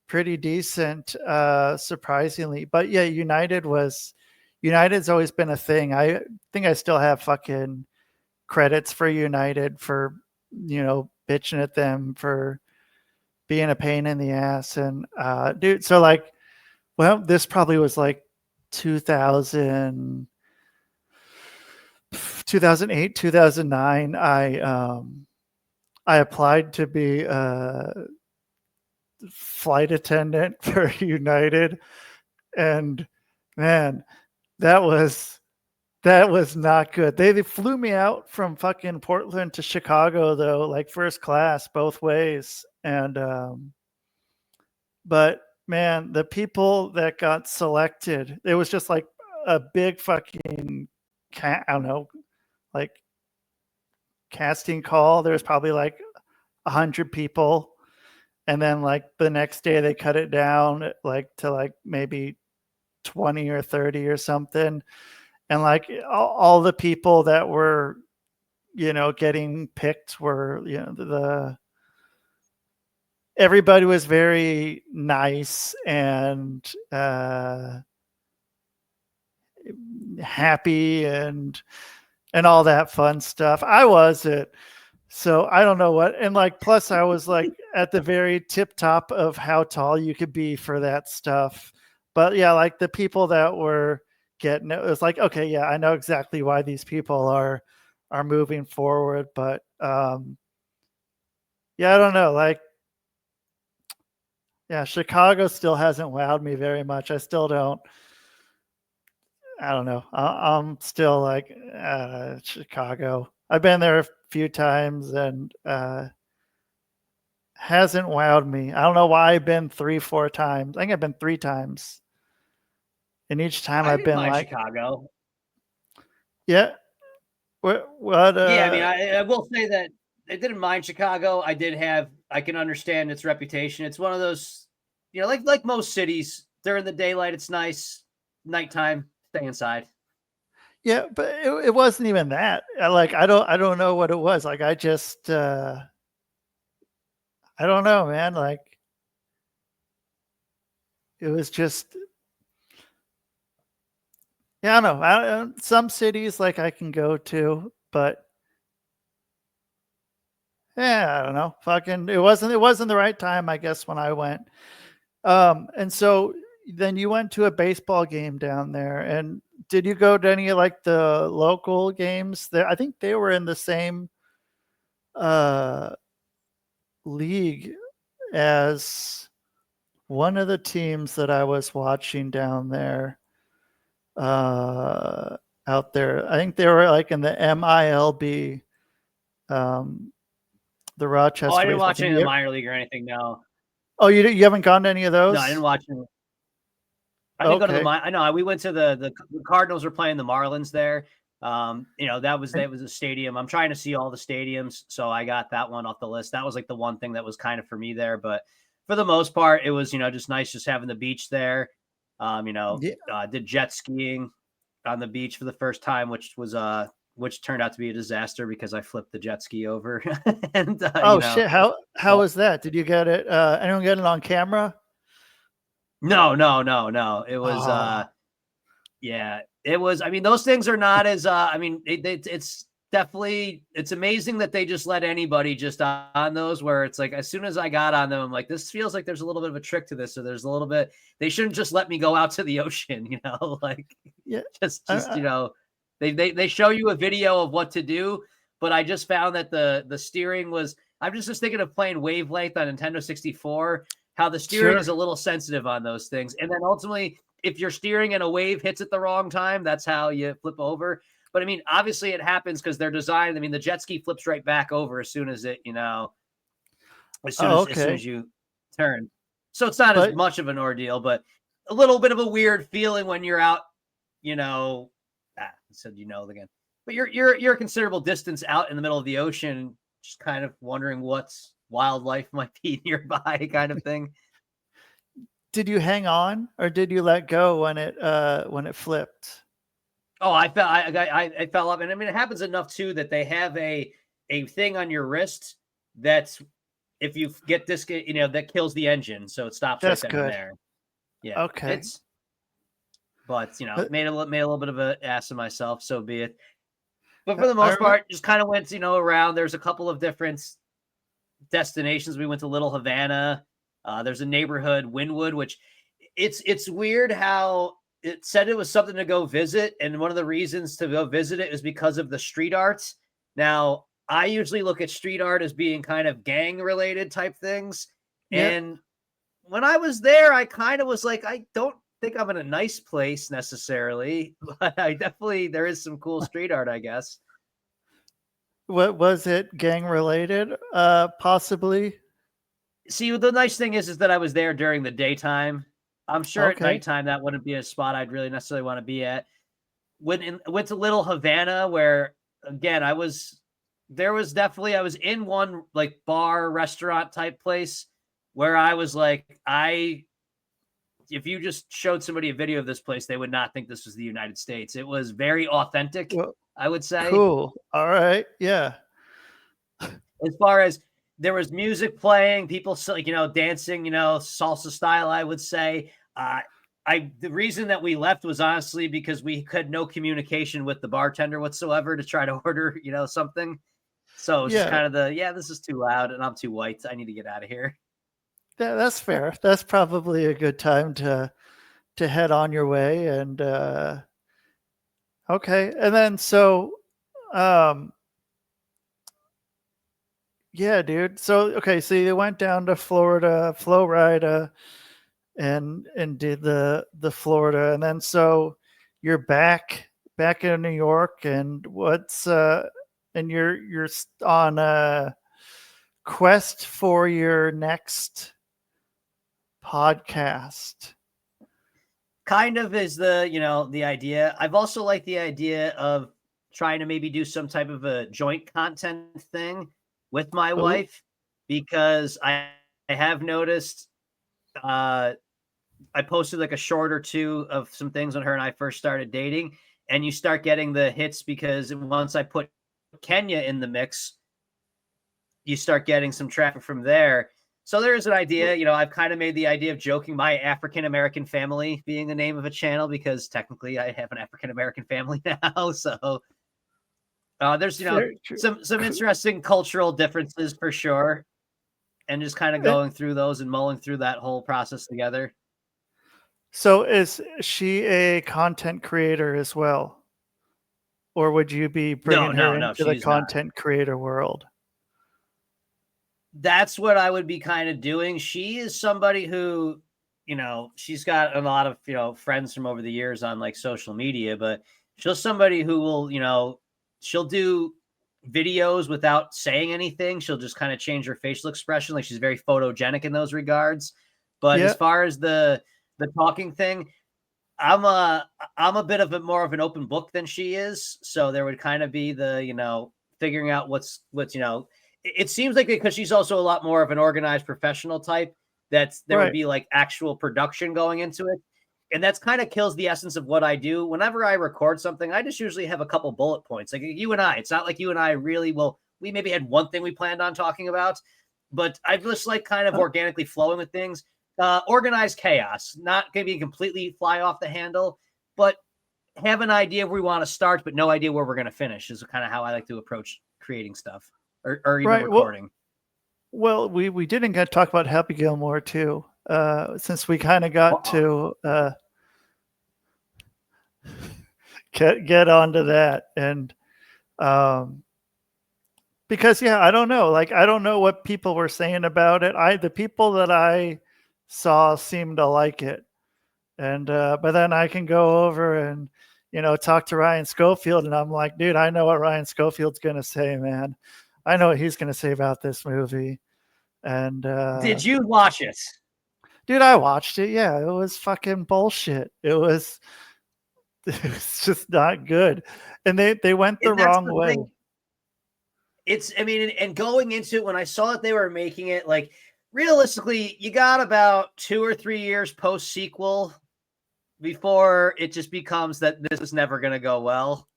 decent, surprisingly. But yeah, United's always been a thing. I think I still have fucking credits for United for bitching at them for being a pain in the ass. And dude, so like, well, this probably was like 2008, 2009. I applied to be a flight attendant for United, and man, that was not good. They flew me out from fucking Portland to Chicago though, like first class both ways. And but man, the people that got selected, it was just like a big fucking I don't know, like casting call. There's probably like 100 people, and then like the next day they cut it down like to like maybe 20 or 30 or something, and like all the people that were getting picked were the everybody was very nice and happy and all that fun stuff. I wasn't. So I don't know what. And like, plus I was like at the very tip top of how tall you could be for that stuff. But yeah, like the people that were getting it was like, okay, yeah, I know exactly why these people are moving forward. But yeah, I don't know. Like, yeah, Chicago still hasn't wowed me very much. I still don't. I don't know. I'm still like Chicago. I've been there a few times and hasn't wowed me. I don't know why I've been 3-4 times. I think I've been 3 times, and each time I I've didn't been mind like, Chicago. yeah. What? Yeah, I mean, I will say that I didn't mind Chicago. I can understand its reputation. It's one of those, like most cities, during the daylight, it's nice. Nighttime, stay inside. Yeah, but it wasn't even that. Like, I don't know what it was. Like, I just, I don't know, man. Like, it was just, yeah, I don't know. Some cities like I can go to, but yeah, I don't know. Fucking, it wasn't the right time, I guess, when I went. And so then you went to a baseball game down there, and did you go to any of like the local games there? I think they were in the same uh league as one of the teams that I was watching down there. Out there. I think they were like in the MILB, um, the Oh, Rochester I didn't baseball watch team. any of the minor league or anything. No, Oh, you haven't gone to any of no, I didn't those? watch any. I didn't go to the Okay. I know we went to the Cardinals were playing the Marlins there. That was a stadium. I'm trying to see all the stadiums, so I got that one off the list. That was like the one thing that was kind of for me there, but for the most part, it was just nice just having the beach there. Yeah. Did jet skiing on the beach for the first time, which turned out to be a disaster because I flipped the jet ski over, and Oh shit! How but was that? Did you get it? Anyone get it on camera? no. It was Oh, yeah, it was. I mean, those things are not as. I mean, it's definitely it's amazing that they just let anybody just on those. Where it's like as soon as I got on them, I'm like, this feels like there's a little bit of a trick to this. So there's a little bit. They shouldn't just let me go out to the ocean, like yeah. just they show you a video of what to do, but I just found that the steering was. I'm just thinking of playing Wavelength on Nintendo 64. How the steering is Sure. a little sensitive on those things, and then ultimately if you're steering and a wave hits at the wrong time, that's how you flip over. But I mean, obviously it happens because they're designed. I mean, the jet ski flips right back over as soon as it, Oh, as soon okay. as you turn. So it's not as But much of an ordeal, but a little bit of a weird feeling when you're out, you know, I said again. But you're a considerable distance out in the middle of the ocean, just kind of wondering what's wildlife might be nearby, kind of thing. did you hang on or did you let go when it flipped? Oh, I fell up, and I mean it happens enough too that they have a thing on your wrist that's if you get this, that kills the engine, so it stops right That's then and good. there. Yeah, Okay. but Uh, made a little bit of an ass of myself, so be it. But for the I most remember. part, just kind of went around. There's a couple of different destinations. We went to Little Havana. There's a neighborhood, Wynwood, which it's weird how it said it was something to go visit, and one of the reasons to go visit it is because of the street arts. Now, I usually look at street art as being kind of gang related type things, Yep. and when I was there, I kind of was like, I don't think I'm in a nice place necessarily, but I definitely there is some cool street art, I guess. What was it? Gang related? Possibly. See, the nice thing is that I was there during the daytime. I'm sure at Okay. nighttime that wouldn't be a spot I'd really necessarily want to be at. went to Little Havana, where again I was in one like bar restaurant type place where I was like, if you just showed somebody a video of this place, they would not think this was the United States. It was very authentic, Well, I would say. cool. All right. Yeah. As far as there was music playing, people dancing, salsa style, I would say. The reason that we left was honestly because we had no communication with the bartender whatsoever to try to order, something. So it was just kind of this is too loud and I'm too white. I need to get out of here. Yeah, that's fair. That's probably a good time to head on your way. And okay. And then yeah, dude. So okay, so you went down to Florida, Florida, and did the Florida, and then so you're back in New York, and what's and you're on a quest for your next podcast. Kind of is the idea. I've also liked the idea of trying to maybe do some type of a joint content thing with my wife, because I have noticed I posted like a short or two of some things when her and I first started dating, and you start getting the hits because once I put Kenya in the mix, you start getting some traffic from there. So there's an idea, I've kind of made the idea of joking my African-American family being the name of a channel, because technically I have an African-American family now. So there's, some interesting cultural differences for sure. And just kind of going through those and mulling through that whole process together. So is she a content creator as well? Or would you be bringing her into the content creator world? That's what I would be kind of doing. She is somebody who, she's got a lot of, friends from over the years on like social media, but she's somebody who will, she'll do videos without saying anything. She'll just kind of change her facial expression. Like she's very photogenic in those regards. But as far as the talking thing, I'm a bit of more of an open book than she is. So there would kind of be the, figuring out what's, it seems like because she's also a lot more of an organized professional type, there would be like actual production going into it. And that's kind of kills the essence of what I do. Whenever I record something, I just usually have a couple bullet points. Like you and I, it's not like you and I really we maybe had one thing we planned on talking about, but I just like kind of organically flowing with things. Organized chaos, not going to be completely fly off the handle, but have an idea where we want to start, but no idea where we're going to finish is kind of how I like to approach creating stuff or even recording. Well, we didn't get to talk about Happy Gilmore too, since we kind of got to get onto that. And because I don't know, like I don't know what people were saying about it. The people that I saw seemed to like it, and but then I can go over and talk to Ryan Schofield, and I'm like, dude, I know what Ryan Schofield's gonna say, man. I know what he's gonna say about this movie. And did you watch it? Dude, I watched it. Yeah, it was fucking bullshit. It was just not good, and they went the wrong way. And going into it, when I saw that they were making it, like realistically, you got about 2 or 3 years post sequel before it just becomes that this is never going to go well.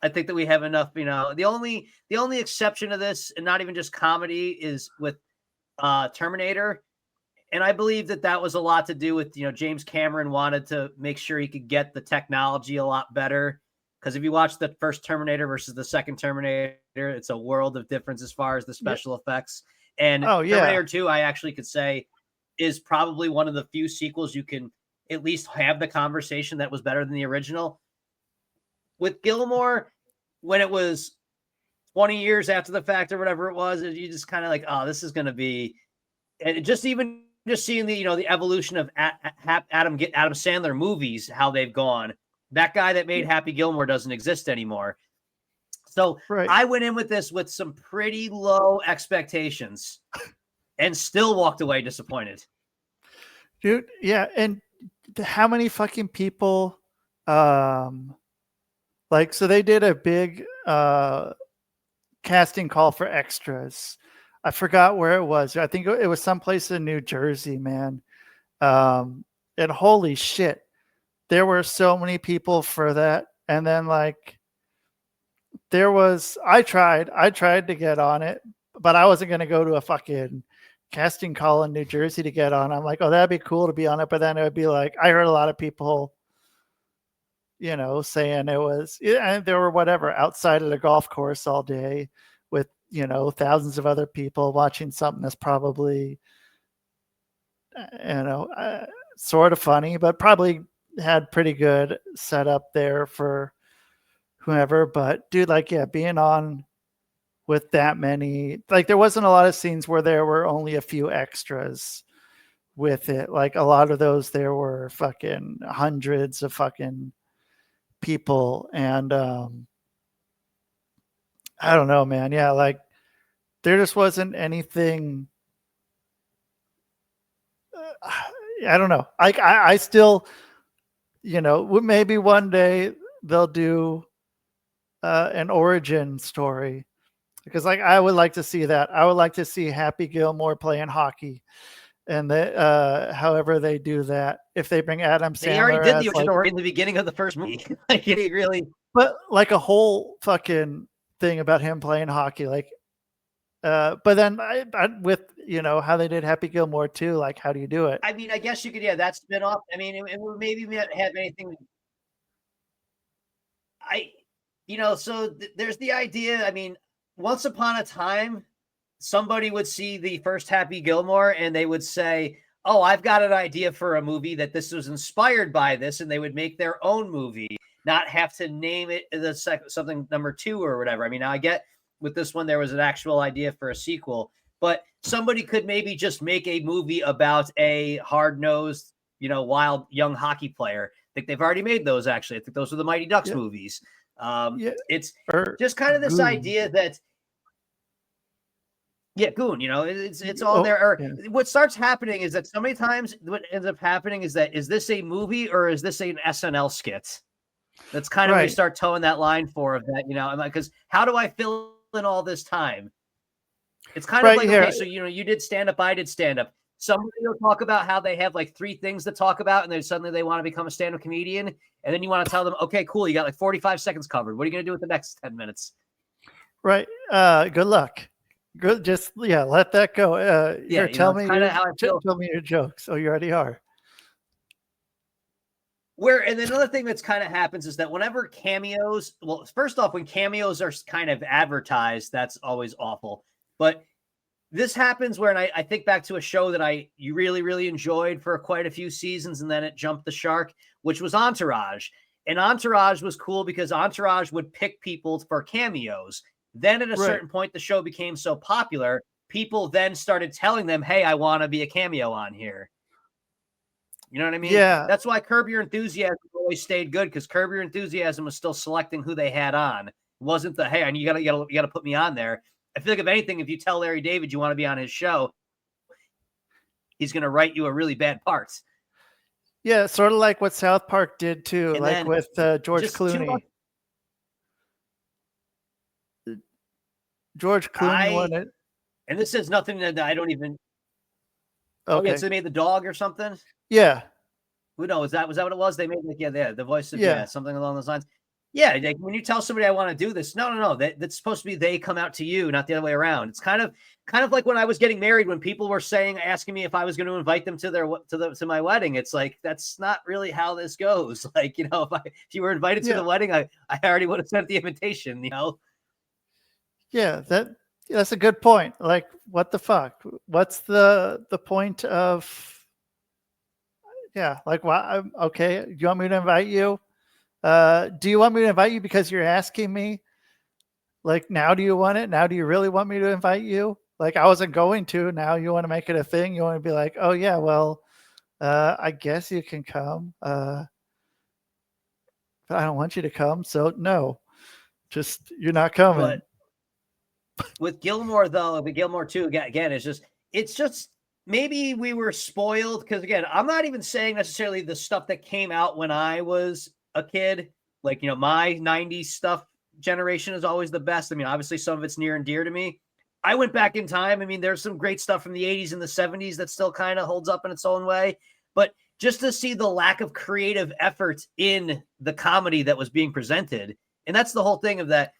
I think that we have enough, the only exception to this, and not even just comedy, is with Terminator. And I believe that was a lot to do with, James Cameron wanted to make sure he could get the technology a lot better. Because if you watch the first Terminator versus the second Terminator, it's a world of difference as far as the special effects. And Terminator 2, I actually could say, is probably one of the few sequels you can at least have the conversation that was better than the original. With Gilmore, when it was 20 years after the fact or whatever it was, you just kind of like, oh, this is going to be, and just seeing the, the evolution of Adam Sandler movies, how they've gone. That guy that made Happy Gilmore doesn't exist anymore. So I went in with this with some pretty low expectations and still walked away disappointed. Dude, yeah. And how many fucking people Like, so they did a big casting call for extras. I forgot where it was. I think it was someplace in New Jersey, man. And holy shit, there were so many people for that. And then like I tried to get on it, but I wasn't going to go to a fucking casting call in New Jersey to get on. I'm like, oh, that'd be cool to be on it. But then it would be like, I heard a lot of people, saying it was, and there were whatever outside of the golf course all day with, thousands of other people watching something that's probably, sort of funny, but probably had pretty good setup there for whoever. But dude, like, yeah, being on with that many, like, there wasn't a lot of scenes where there were only a few extras with it. Like, a lot of those, there were fucking hundreds of fucking people. And I don't know, man. Yeah, like, there just wasn't anything. I don't know. I still, maybe one day they'll do an origin story, because like I would like to see that. I would like to see Happy Gilmore playing hockey, and however they do that. If they bring Adam Sandler, they already did the origin like, story in the beginning of the first movie. Like, it really, but like a whole fucking thing about him playing hockey, like. But then I with how they did Happy Gilmore too, like, how do you do it? I mean, I guess you could, that spin off. I mean, it would maybe have anything. So there's the idea. I mean, once upon a time, somebody would see the first Happy Gilmore and they would say, oh, I've got an idea for a movie that this was inspired by this, and they would make their own movie, not have to name it something number 2 or whatever. I mean, now I get with this one, there was an actual idea for a sequel, but somebody could maybe just make a movie about a hard-nosed, wild young hockey player. I think they've already made those, actually. I think those are the Mighty Ducks movies. It's just kind of this idea that, Goon, it's all there. Or what starts happening is that so many times what ends up happening is that, is this a movie or is this an SNL skit? That's kind of when you start towing that line of that, I'm like, because how do I fill in all this time? It's kind of like, okay, so you did stand up, I did stand up. Somebody will talk about how they have like 3 things to talk about, and then suddenly they want to become a stand-up comedian, and then you want to tell them, okay, cool, you got like 45 seconds covered. What are you going to do with the next 10 minutes? Right. Good luck. Good. Just let that go. Tell me how I feel. Tell me your jokes. Oh, you already are. And then another thing that's kind of happens is that whenever cameos, well, first off, when cameos are kind of advertised, that's always awful. But this happens where, and I think back to a show that you really, really enjoyed for quite a few seasons, and then it jumped the shark, which was Entourage. And Entourage was cool because Entourage would pick people for cameos. Then at a certain point, the show became so popular, people then started telling them, hey, I want to be a cameo on here. You know what I mean? Yeah. That's why Curb Your Enthusiasm always stayed good, because Curb Your Enthusiasm was still selecting who they had on. It wasn't the, hey, you gotta put me on there. I feel like, if anything, if you tell Larry David you want to be on his show, he's gonna write you a really bad part. Yeah, sort of like what South Park did too, and like with George Clooney. George Clooney won it. And this is nothing that I don't even. Okay. Oh, yeah, so they made the dog or something? Yeah. Who knows? Was that what it was? They made like, the voice of something along those lines. Yeah, like when you tell somebody I want to do this, no. That's supposed to be they come out to you, not the other way around. It's kind of like when I was getting married, when people were asking me if I was going to invite them to my wedding. It's like, that's not really how this goes. Like, if you were invited to the wedding, I already would have sent the invitation. Yeah, that's a good point. Like, what the fuck? What's the point of? Yeah, like, why? Okay, do you want me to invite you? Do you want me to invite you because you're asking me? Like, now do you want it? Now do you really want me to invite you? Like, I wasn't going to. Now you want to make it a thing? You want to be like, oh yeah, well, I guess you can come. But I don't want you to come, so no. Just, you're not coming. But with Gilmore, though, the Gilmore 2, again, it's just maybe we were spoiled, because, again, I'm not even saying necessarily the stuff that came out when I was a kid Like, my 90s stuff generation is always the best. I mean, obviously some of it's near and dear to me. I went back in time. I mean, there's some great stuff from the 80s and the 70s that still kind of holds up in its own way. But just to see the lack of creative effort in the comedy that was being presented. And that's the whole thing of that.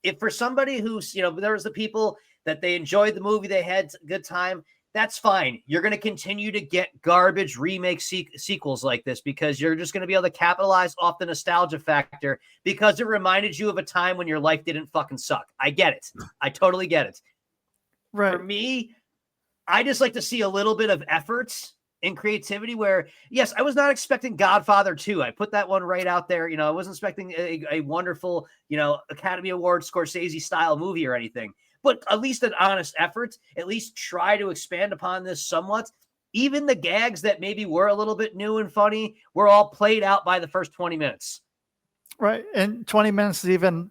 If for somebody who's, there was the people that they enjoyed the movie, they had a good time, that's fine. You're going to continue to get garbage remake sequels like this because you're just going to be able to capitalize off the nostalgia factor because it reminded you of a time when your life didn't fucking suck. I get it. I totally get it. Right. For me, I just like to see a little bit of effort and creativity where, yes, I was not expecting Godfather 2. I put that one right out there. I wasn't expecting a wonderful, Academy Award Scorsese style movie or anything, but at least an honest effort, at least try to expand upon this somewhat. Even the gags that maybe were a little bit new and funny were all played out by the first 20 minutes. Right. And 20 minutes is even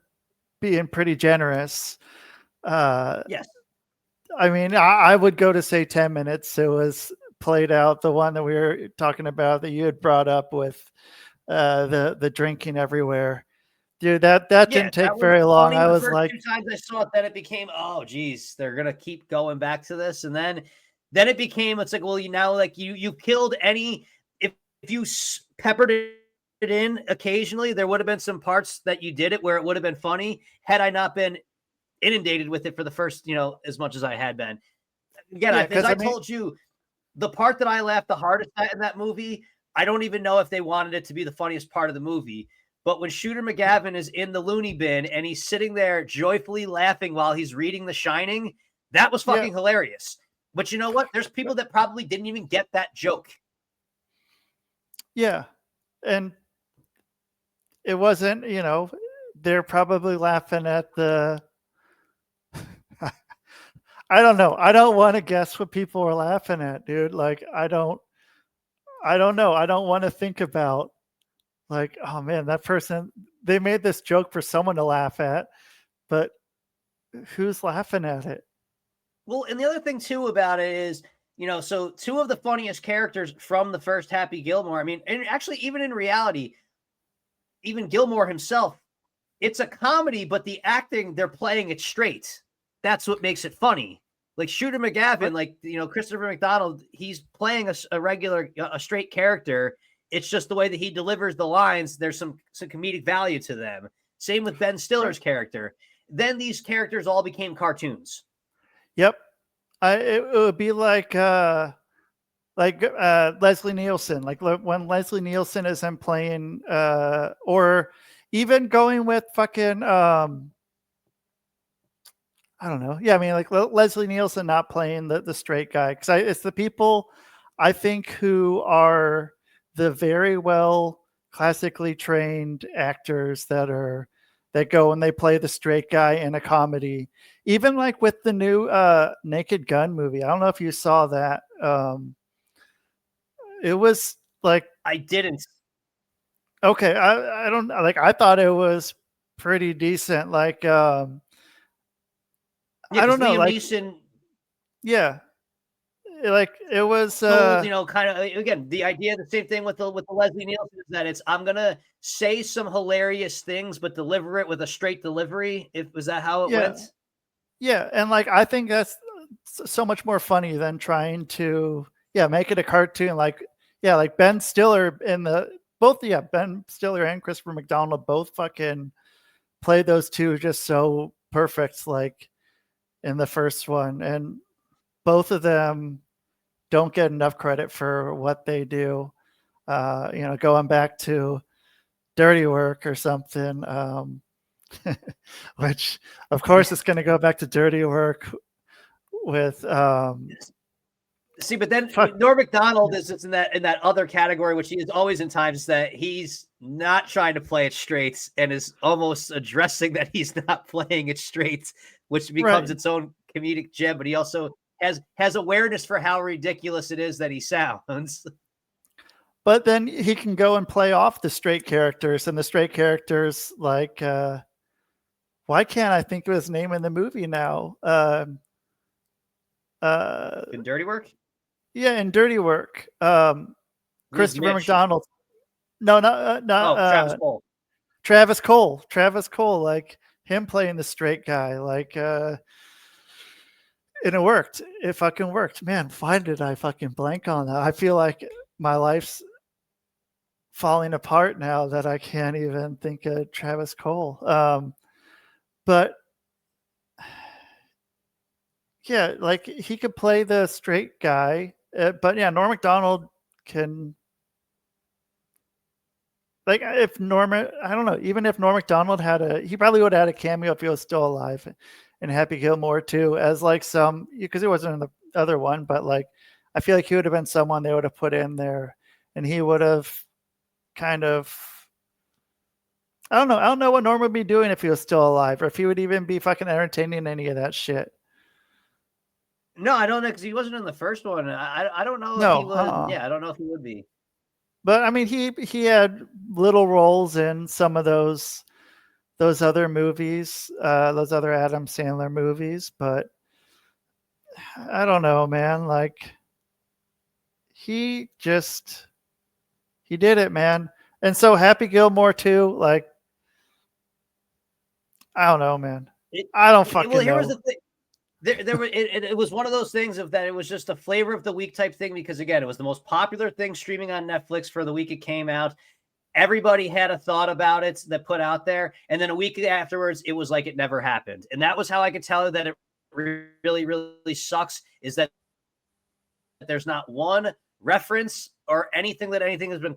being pretty generous. Yes. I mean, I would go to say 10 minutes. It was played out. The one that we were talking about that you had brought up with the drinking everywhere. Dude, that didn't take very long. I was like, 2 times I saw it, then it became, oh geez, they're gonna keep going back to this, and then it became, it's like, well, you killed any, if you peppered it in occasionally, there would have been some parts that you did it where it would have been funny had I not been inundated with it for the first, as much as I had been. Again, as I told you, the part that I laughed the hardest at in that movie, I don't even know if they wanted it to be the funniest part of the movie. But when Shooter McGavin is in the loony bin and he's sitting there joyfully laughing while he's reading The Shining, that was fucking hilarious. But you know what? There's people that probably didn't even get that joke. Yeah. And it wasn't, they're probably laughing at the, I don't know. I don't want to guess what people are laughing at, dude. Like, I don't know. I don't want to think about, like, oh man, that person, they made this joke for someone to laugh at, but who's laughing at it? Well, and the other thing too about it is, so 2 of the funniest characters from the first Happy Gilmore, I mean, and actually even in reality, even Gilmore himself, it's a comedy, but the acting, they're playing it straight. That's what makes it funny. Like Shooter McGavin, like, Christopher McDonald, he's playing a regular, a straight character. It's just the way that he delivers the lines. There's some comedic value to them. Same with Ben Stiller's character. Then these characters all became cartoons. Yep. It would be like Leslie Nielsen, like when Leslie Nielsen isn't playing, or even going with fucking, I don't know. Yeah, I mean, like Leslie Nielsen not playing the straight guy, because it's the people I think who are the very well classically trained actors that go and they play the straight guy in a comedy. Even like with the new Naked Gun movie. I don't know if you saw that. It was like, I didn't. Okay, I don't like. I thought it was pretty decent. Like, I don't know. Liam Like, Neeson, yeah, like it was. kind of, again, the idea, the same thing with the Leslie Nielsen, is that I'm gonna say some hilarious things, but deliver it with a straight delivery. Was that how it went? Yeah, and like I think that's so much more funny than trying to make it a cartoon. Like Ben Stiller in Ben Stiller and Christopher McDonald both fucking played those two just so perfect, like in the first one, and both of them don't get enough credit for what they do. Going back to Dirty Work or something, which of course it's going to go back to Dirty Work with. See, but then Norm Macdonald is in that other category, which he is always in times that he's not trying to play it straight and is almost addressing that he's not playing it straight, which becomes its own comedic gem. But he also has awareness for how ridiculous it is that he sounds. But then he can go and play off the straight characters, and the straight characters, like, why can't I think of his name in the movie now? In Dirty Work? Yeah, in Dirty Work. Christopher McDonald. No, not Travis Bowl. Travis Cole, like him playing the straight guy, like, and it worked. It fucking worked, man. Why did I fucking blank on that? I feel like my life's falling apart now that I can't even think of Travis Cole. But yeah, like he could play the straight guy, but yeah, Norm Macdonald can. Like if Norman, I don't know, even if Norm Macdonald he probably would have had a cameo if he was still alive, and Happy Gilmore too, as like because he wasn't in the other one, but like I feel like he would have been someone they would have put in there, and he would have kind of. I don't know what Norm would be doing if he was still alive, or if he would even be fucking entertaining any of that shit. No, I don't know, because he wasn't in the first one. I don't know if he would. Yeah, I don't know if he would be. But I mean, he had little roles in some of those other movies, those other Adam Sandler movies. But I don't know, man. Like he did it, man. And so Happy Gilmore too. Like I don't know, man. I don't fucking know. Here was the thing. It was one of those things of that it was just a flavor of the week type thing, because again, it was the most popular thing streaming on Netflix for the week it came out. Everybody had a thought about it that put out there, and then a week afterwards, it was like it never happened. And that was how I could tell that it really, really sucks, is that there's not one reference or anything has been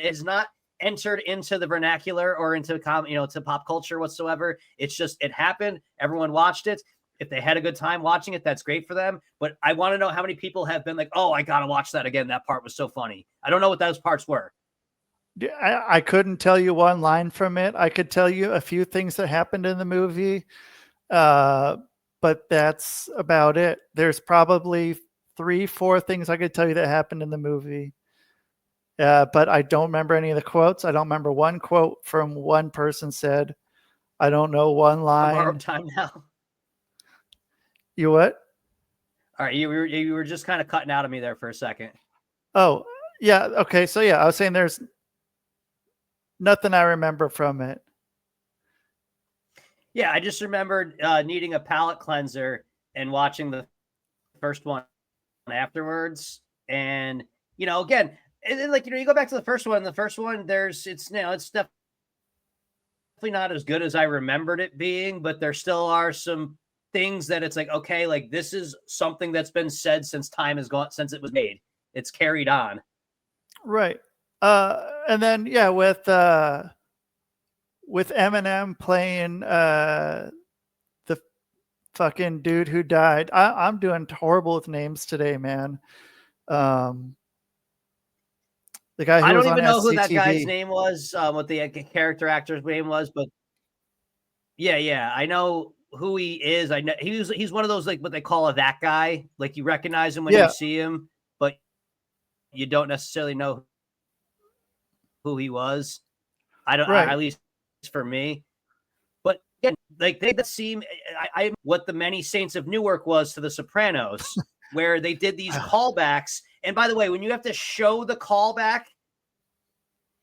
is not entered into the vernacular or into to pop culture whatsoever. It's just it happened. Everyone watched it. If they had a good time watching it, that's great for them. But I want to know how many people have been like, oh, I got to watch that again. That part was so funny. I don't know what those parts were. I couldn't tell you one line from it. I could tell you a few things that happened in the movie, but that's about it. There's probably 3-4 things I could tell you that happened in the movie. But I don't remember any of the quotes. I don't remember one quote from one person said. I don't know one line. Borrowed time now. You what? All right, you were just kind of cutting out of me there for a second. Oh, yeah. Okay. So yeah, I was saying there's nothing I remember from it. Yeah, I just remembered needing a palate cleanser and watching the first one afterwards. And, again, and then, like, you go back to the first one. The first one, it's definitely not as good as I remembered it being, but there still are some things that it's like, okay, like this is something that's been said since time has gone, since it was made. It's carried on. Right. And then, yeah, with Eminem playing the fucking dude who died. I'm doing horrible with names today, man. The guy who I don't was even on know SCTV. who that guy's name was, what the character actor's name was, but yeah, I know who he is. I know he's one of those, like what they call that guy. Like you recognize him when you see him, but you don't necessarily know who he was. I don't, at least for me. But again, like they seem, I what the Many Saints of Newark was to The Sopranos, where they did these callbacks. And by the way, when you have to show the callback,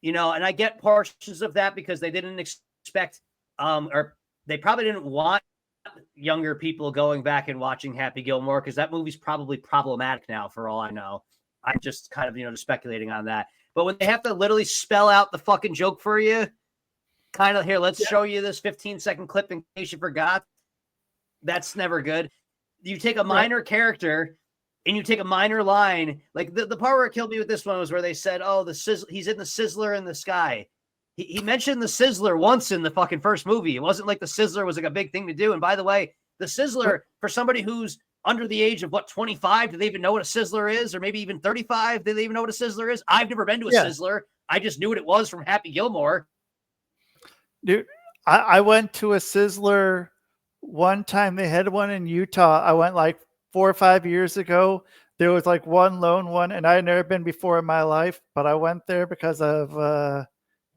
and I get portions of that because they didn't expect, or they probably didn't want younger people going back and watching Happy Gilmore, because that movie's probably problematic now for all I know. I'm just kind of, just speculating on that. But when they have to literally spell out the fucking joke for you, kind of here, let's show you this 15-second clip in case you forgot. That's never good. You take a minor character and you take a minor line. Like the part where it killed me with this one was where they said, oh, he's in the Sizzler in the sky. He mentioned the Sizzler once in the fucking first movie. It wasn't like the Sizzler was like a big thing to do. And by the way, the Sizzler, for somebody who's under the age of 25, do they even know what a Sizzler is? Or maybe even 35, do they even know what a Sizzler is? I've never been to a Sizzler. I just knew what it was from Happy Gilmore. Dude, I went to a Sizzler one time. They had one in Utah. I went like 4 or 5 years ago. There was like one lone one, and I had never been before in my life, but I went there because of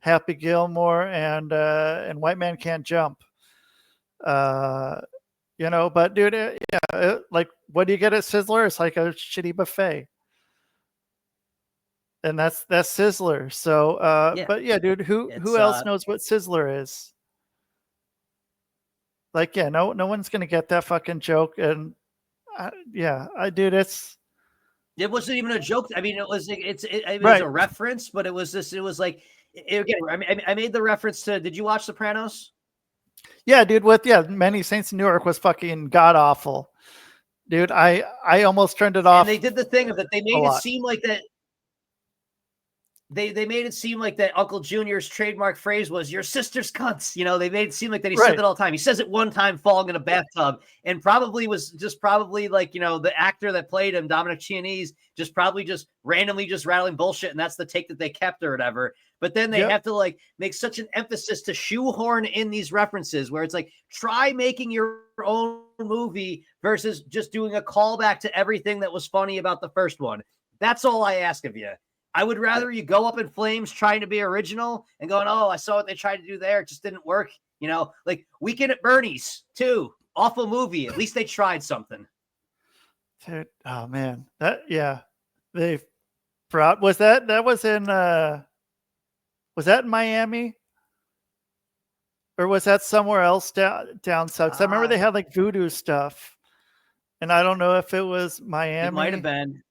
Happy Gilmore and White Man Can't Jump. But dude, like what do you get at Sizzler? It's like a shitty buffet. and that's Sizzler. So, Yeah, but yeah, dude, who it's else knows what Sizzler is? Like, yeah, no one's gonna get that fucking joke. And yeah, I dude, it's it wasn't even a joke. I mean, it was right. a reference, but it was this. It was like again. I made the reference to. Did you watch Sopranos? Yeah, dude, with Many Saints in Newark was fucking god awful. Dude, I almost turned it off And they did the thing of that. They a made it lot. seem like that. They made it seem like that Uncle Junior's trademark phrase was "your sister's cunts." You know, they made it seem like that he said Right. that all the time. He says it one time falling in a bathtub, and probably was just probably like, you know, the actor that played him, Dominic Chianese, just probably just randomly just rattling bullshit, and that's the take that they kept or whatever. But then they Yep. have to like make such an emphasis to shoehorn in these references where it's like, try making your own movie versus just doing a callback to everything that was funny about the first one. That's all I ask of you. I would rather you go up in flames trying to be original and going, oh, I saw what they tried to do there. It just didn't work. You know, like Weekend at Bernie's too. Awful movie. At least they tried something. Dude, oh man. They brought was that was in was that in Miami? Or was that somewhere else down south? 'Cause I remember they had like voodoo stuff. And I don't know if it was Miami. It might have been.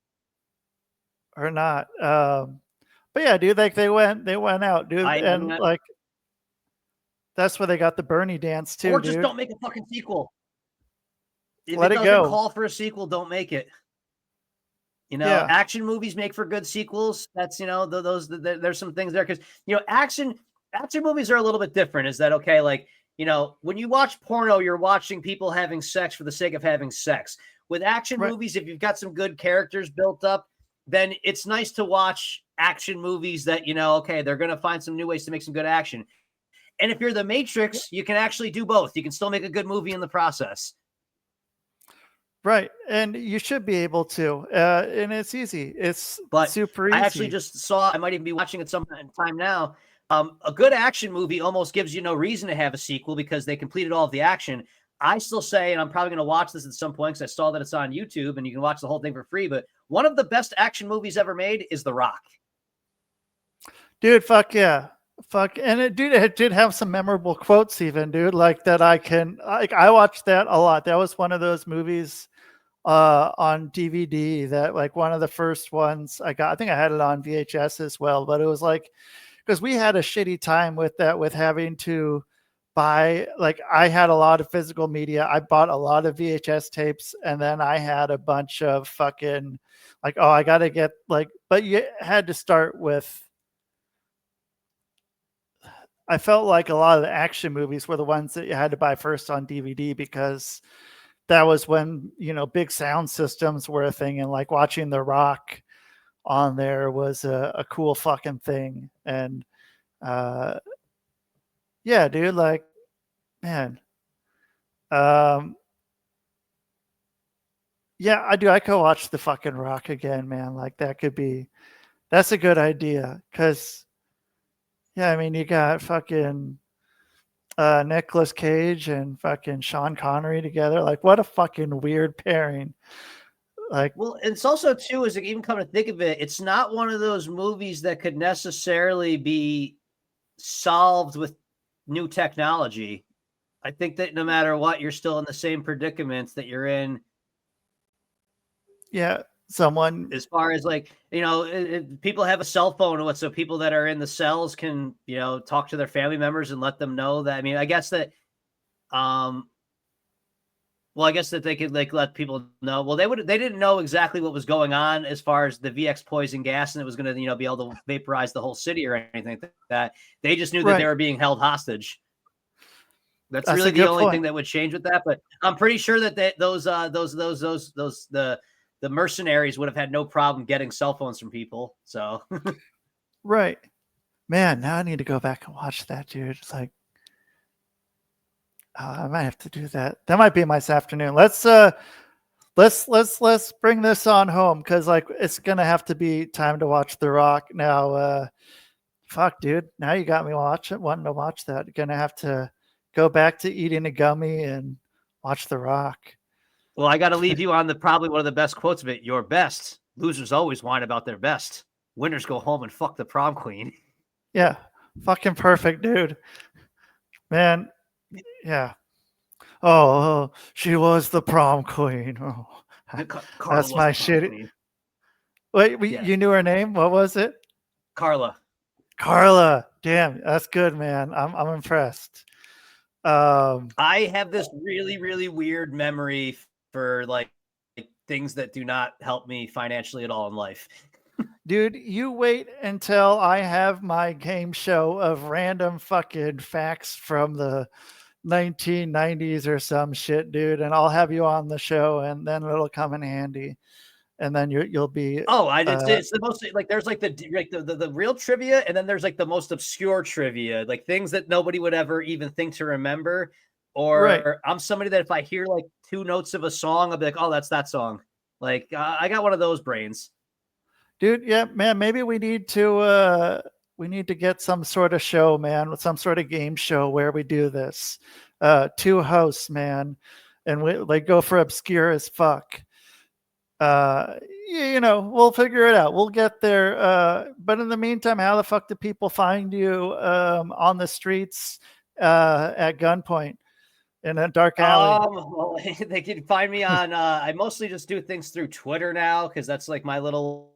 Or not. But yeah, dude, like they went out, dude, and like that's where they got the Bernie dance too. Or just dude. don't make a fucking sequel. If Let it it doesn't go. call for a sequel, don't make it. You know, Yeah. action movies make for good sequels. That's, you know, there's some things there because, you know, action movies are a little bit different. Is that okay? Like, you know, when you watch porno, you're watching people having sex for the sake of having sex. With action Right. movies, if you've got some good characters built up, then it's nice to watch action movies that, you know, okay, they're going to find some new ways to make some good action. And if you're the Matrix, you can actually do both. You can still make a good movie in the process. Right. And you should be able to. And it's easy. It's super easy. I actually just saw, I might even be watching it some time now. A good action movie almost gives you no reason to have a sequel because they completed all of the action. I still say, and I'm probably going to watch this at some point because I saw that it's on YouTube and you can watch the whole thing for free, but one of the best action movies ever made is The Rock. Dude, fuck yeah. Fuck. And it did have some memorable quotes even, dude, like that I watched that a lot. That was one of those movies on DVD that like one of the first ones I got. I think I had it on VHS as well, but it was like, because we had a shitty time with that, with having to buy, like I had a lot of physical media. I bought a lot of VHS tapes, and then I had a bunch of fucking like, oh, I got to get like, but you had to start with, I felt like a lot of the action movies were the ones that you had to buy first on DVD because that was when, you know, big sound systems were a thing, and like watching The Rock on there was a cool fucking thing. And yeah, dude, like, man, yeah, I could watch The fucking Rock again, man. Like that's a good idea. Cause yeah, I mean, you got fucking Nicolas Cage and fucking Sean Connery together. Like, what a fucking weird pairing. Like, well, it's also too, as even come to think of it, it's not one of those movies that could necessarily be solved with new technology. I think that no matter what, you're still in the same predicaments that you're in. Yeah, someone, as far as like, you know, people have a cell phone, what, so people that are in the cells can, you know, talk to their family members and let them know that. I mean, I guess that, well, I guess that they could like let people know. Well, they didn't know exactly what was going on as far as the VX poison gas, and it was going to, you know, be able to vaporize the whole city or anything like that. They just knew that they were being held hostage. That's really the only thing that would change with that. But I'm pretty sure that the mercenaries would have had no problem getting cell phones from people. So right, man. Now I need to go back and watch that, dude. It's like, I might have to do that. That might be my this afternoon. Let's bring this on home, because like it's gonna have to be time to watch The Rock now. Fuck, dude. Now you got me wanting to watch that. You're gonna have to go back to eating a gummy and watch The Rock. Well, I got to leave you on probably one of the best quotes of it. Your best. Losers always whine about their best. Winners go home and fuck the prom queen. Yeah, fucking perfect, dude. Man, yeah. Oh, she was the prom queen. Oh, Carla that's was my the prom shit. queen. Wait, Yeah. you knew her name? What was it? Carla. Carla. Damn, that's good, man. I'm impressed. I have this really, really weird memory for like things that do not help me financially at all in life. Dude, you wait until I have my game show of random fucking facts from the 1990s or some shit, dude, and I'll have you on the show, and then it'll come in handy, and then you'll be. It's the most like there's like the real trivia, and then there's like the most obscure trivia, like things that nobody would ever even think to remember. Or Right. I'm somebody that if I hear like 2 notes of a song, I'll be like, oh, that's that song. Like I got one of those brains. Dude, yeah, man, maybe we need to get some sort of show, man, with some sort of game show where we do this. 2 hosts, man, and we like go for obscure as fuck. We'll figure it out. We'll get there. But in the meantime, how the fuck do people find you on the streets at gunpoint in a dark alley? Well, they can find me on I mostly just do things through Twitter now because that's like my little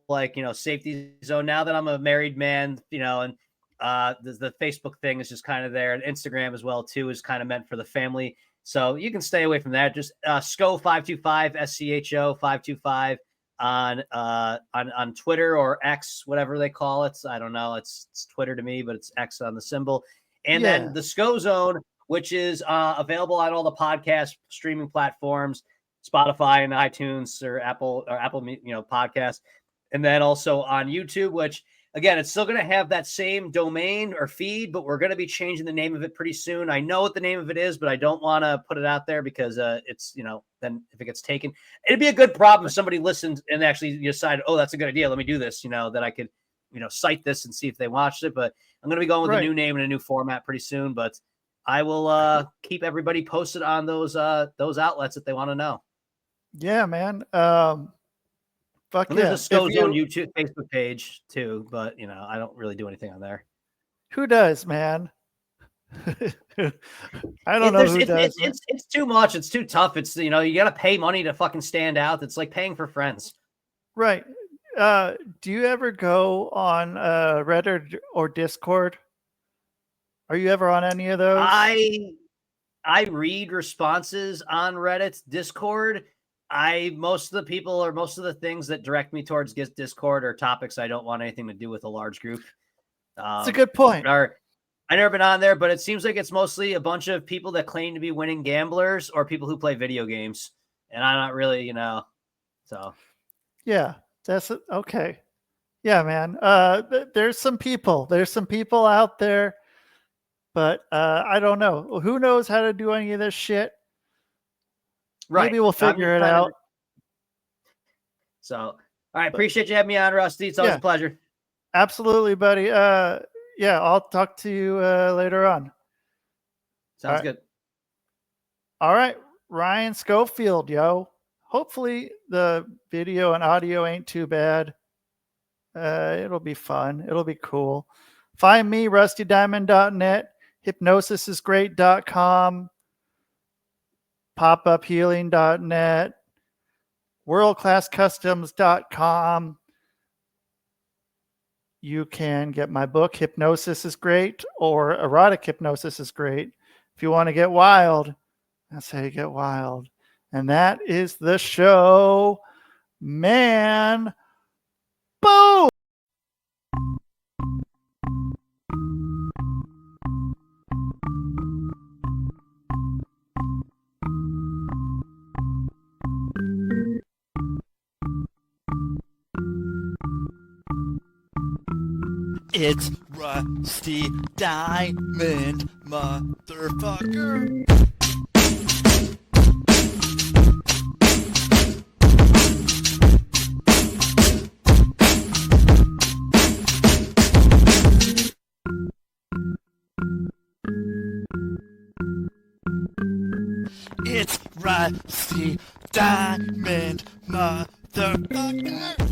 safety zone now that I'm a married man, and the Facebook thing is just kind of there, and Instagram as well too is kind of meant for the family. So you can stay away from that. Just Scho525 SCHO525 on Twitter or X, whatever they call it. I don't know. It's Twitter to me, but it's X on the symbol. And then the Scho-Zone, which is available on all the podcast streaming platforms, Spotify and iTunes or Apple podcast. And then also on YouTube, which again, it's still going to have that same domain or feed, but we're going to be changing the name of it pretty soon. I know what the name of it is, but I don't want to put it out there because it's, then if it gets taken, it'd be a good problem if somebody listened and actually decided, oh, that's a good idea. Let me do this, that I could, cite this and see if they watched it. But I'm going to be going with a new name and a new format pretty soon. But I will keep everybody posted on those outlets if they want to know. Yeah, man. Fuck and there's a Scho-Zone YouTube, Facebook page too, but I don't really do anything on there. Who does, man? I don't know who does. It's too much. It's too tough. It's you got to pay money to fucking stand out. It's like paying for friends. Right. Do you ever go on Reddit or Discord? Are you ever on any of those? I read responses on Reddit, Discord. Most of the things that direct me towards Discord are topics I don't want anything to do with a large group. That's a good point. I've never been on there, but it seems like it's mostly a bunch of people that claim to be winning gamblers or people who play video games. And I'm not really, so. Yeah, that's okay. Yeah, man. There's some people out there, but I don't know. Who knows how to do any of this shit? Right. Maybe we'll figure it out. So, all right. Appreciate you having me on, Rusty. It's always a pleasure. Absolutely, buddy. Yeah, I'll talk to you later on. Sounds good. All right. Ryan Schofield, yo. Hopefully the video and audio ain't too bad. It'll be fun. It'll be cool. Find me, rustydiamond.net, hypnosisisgreat.com, popuphealing.net, worldclasscustoms.com. You can get my book, Hypnosis is Great, or Erotic Hypnosis is Great. If you want to get wild, that's how you get wild. And that is the show, man. Boom! It's Rusty Diamond, motherfucker. It's Rusty Diamond, motherfucker.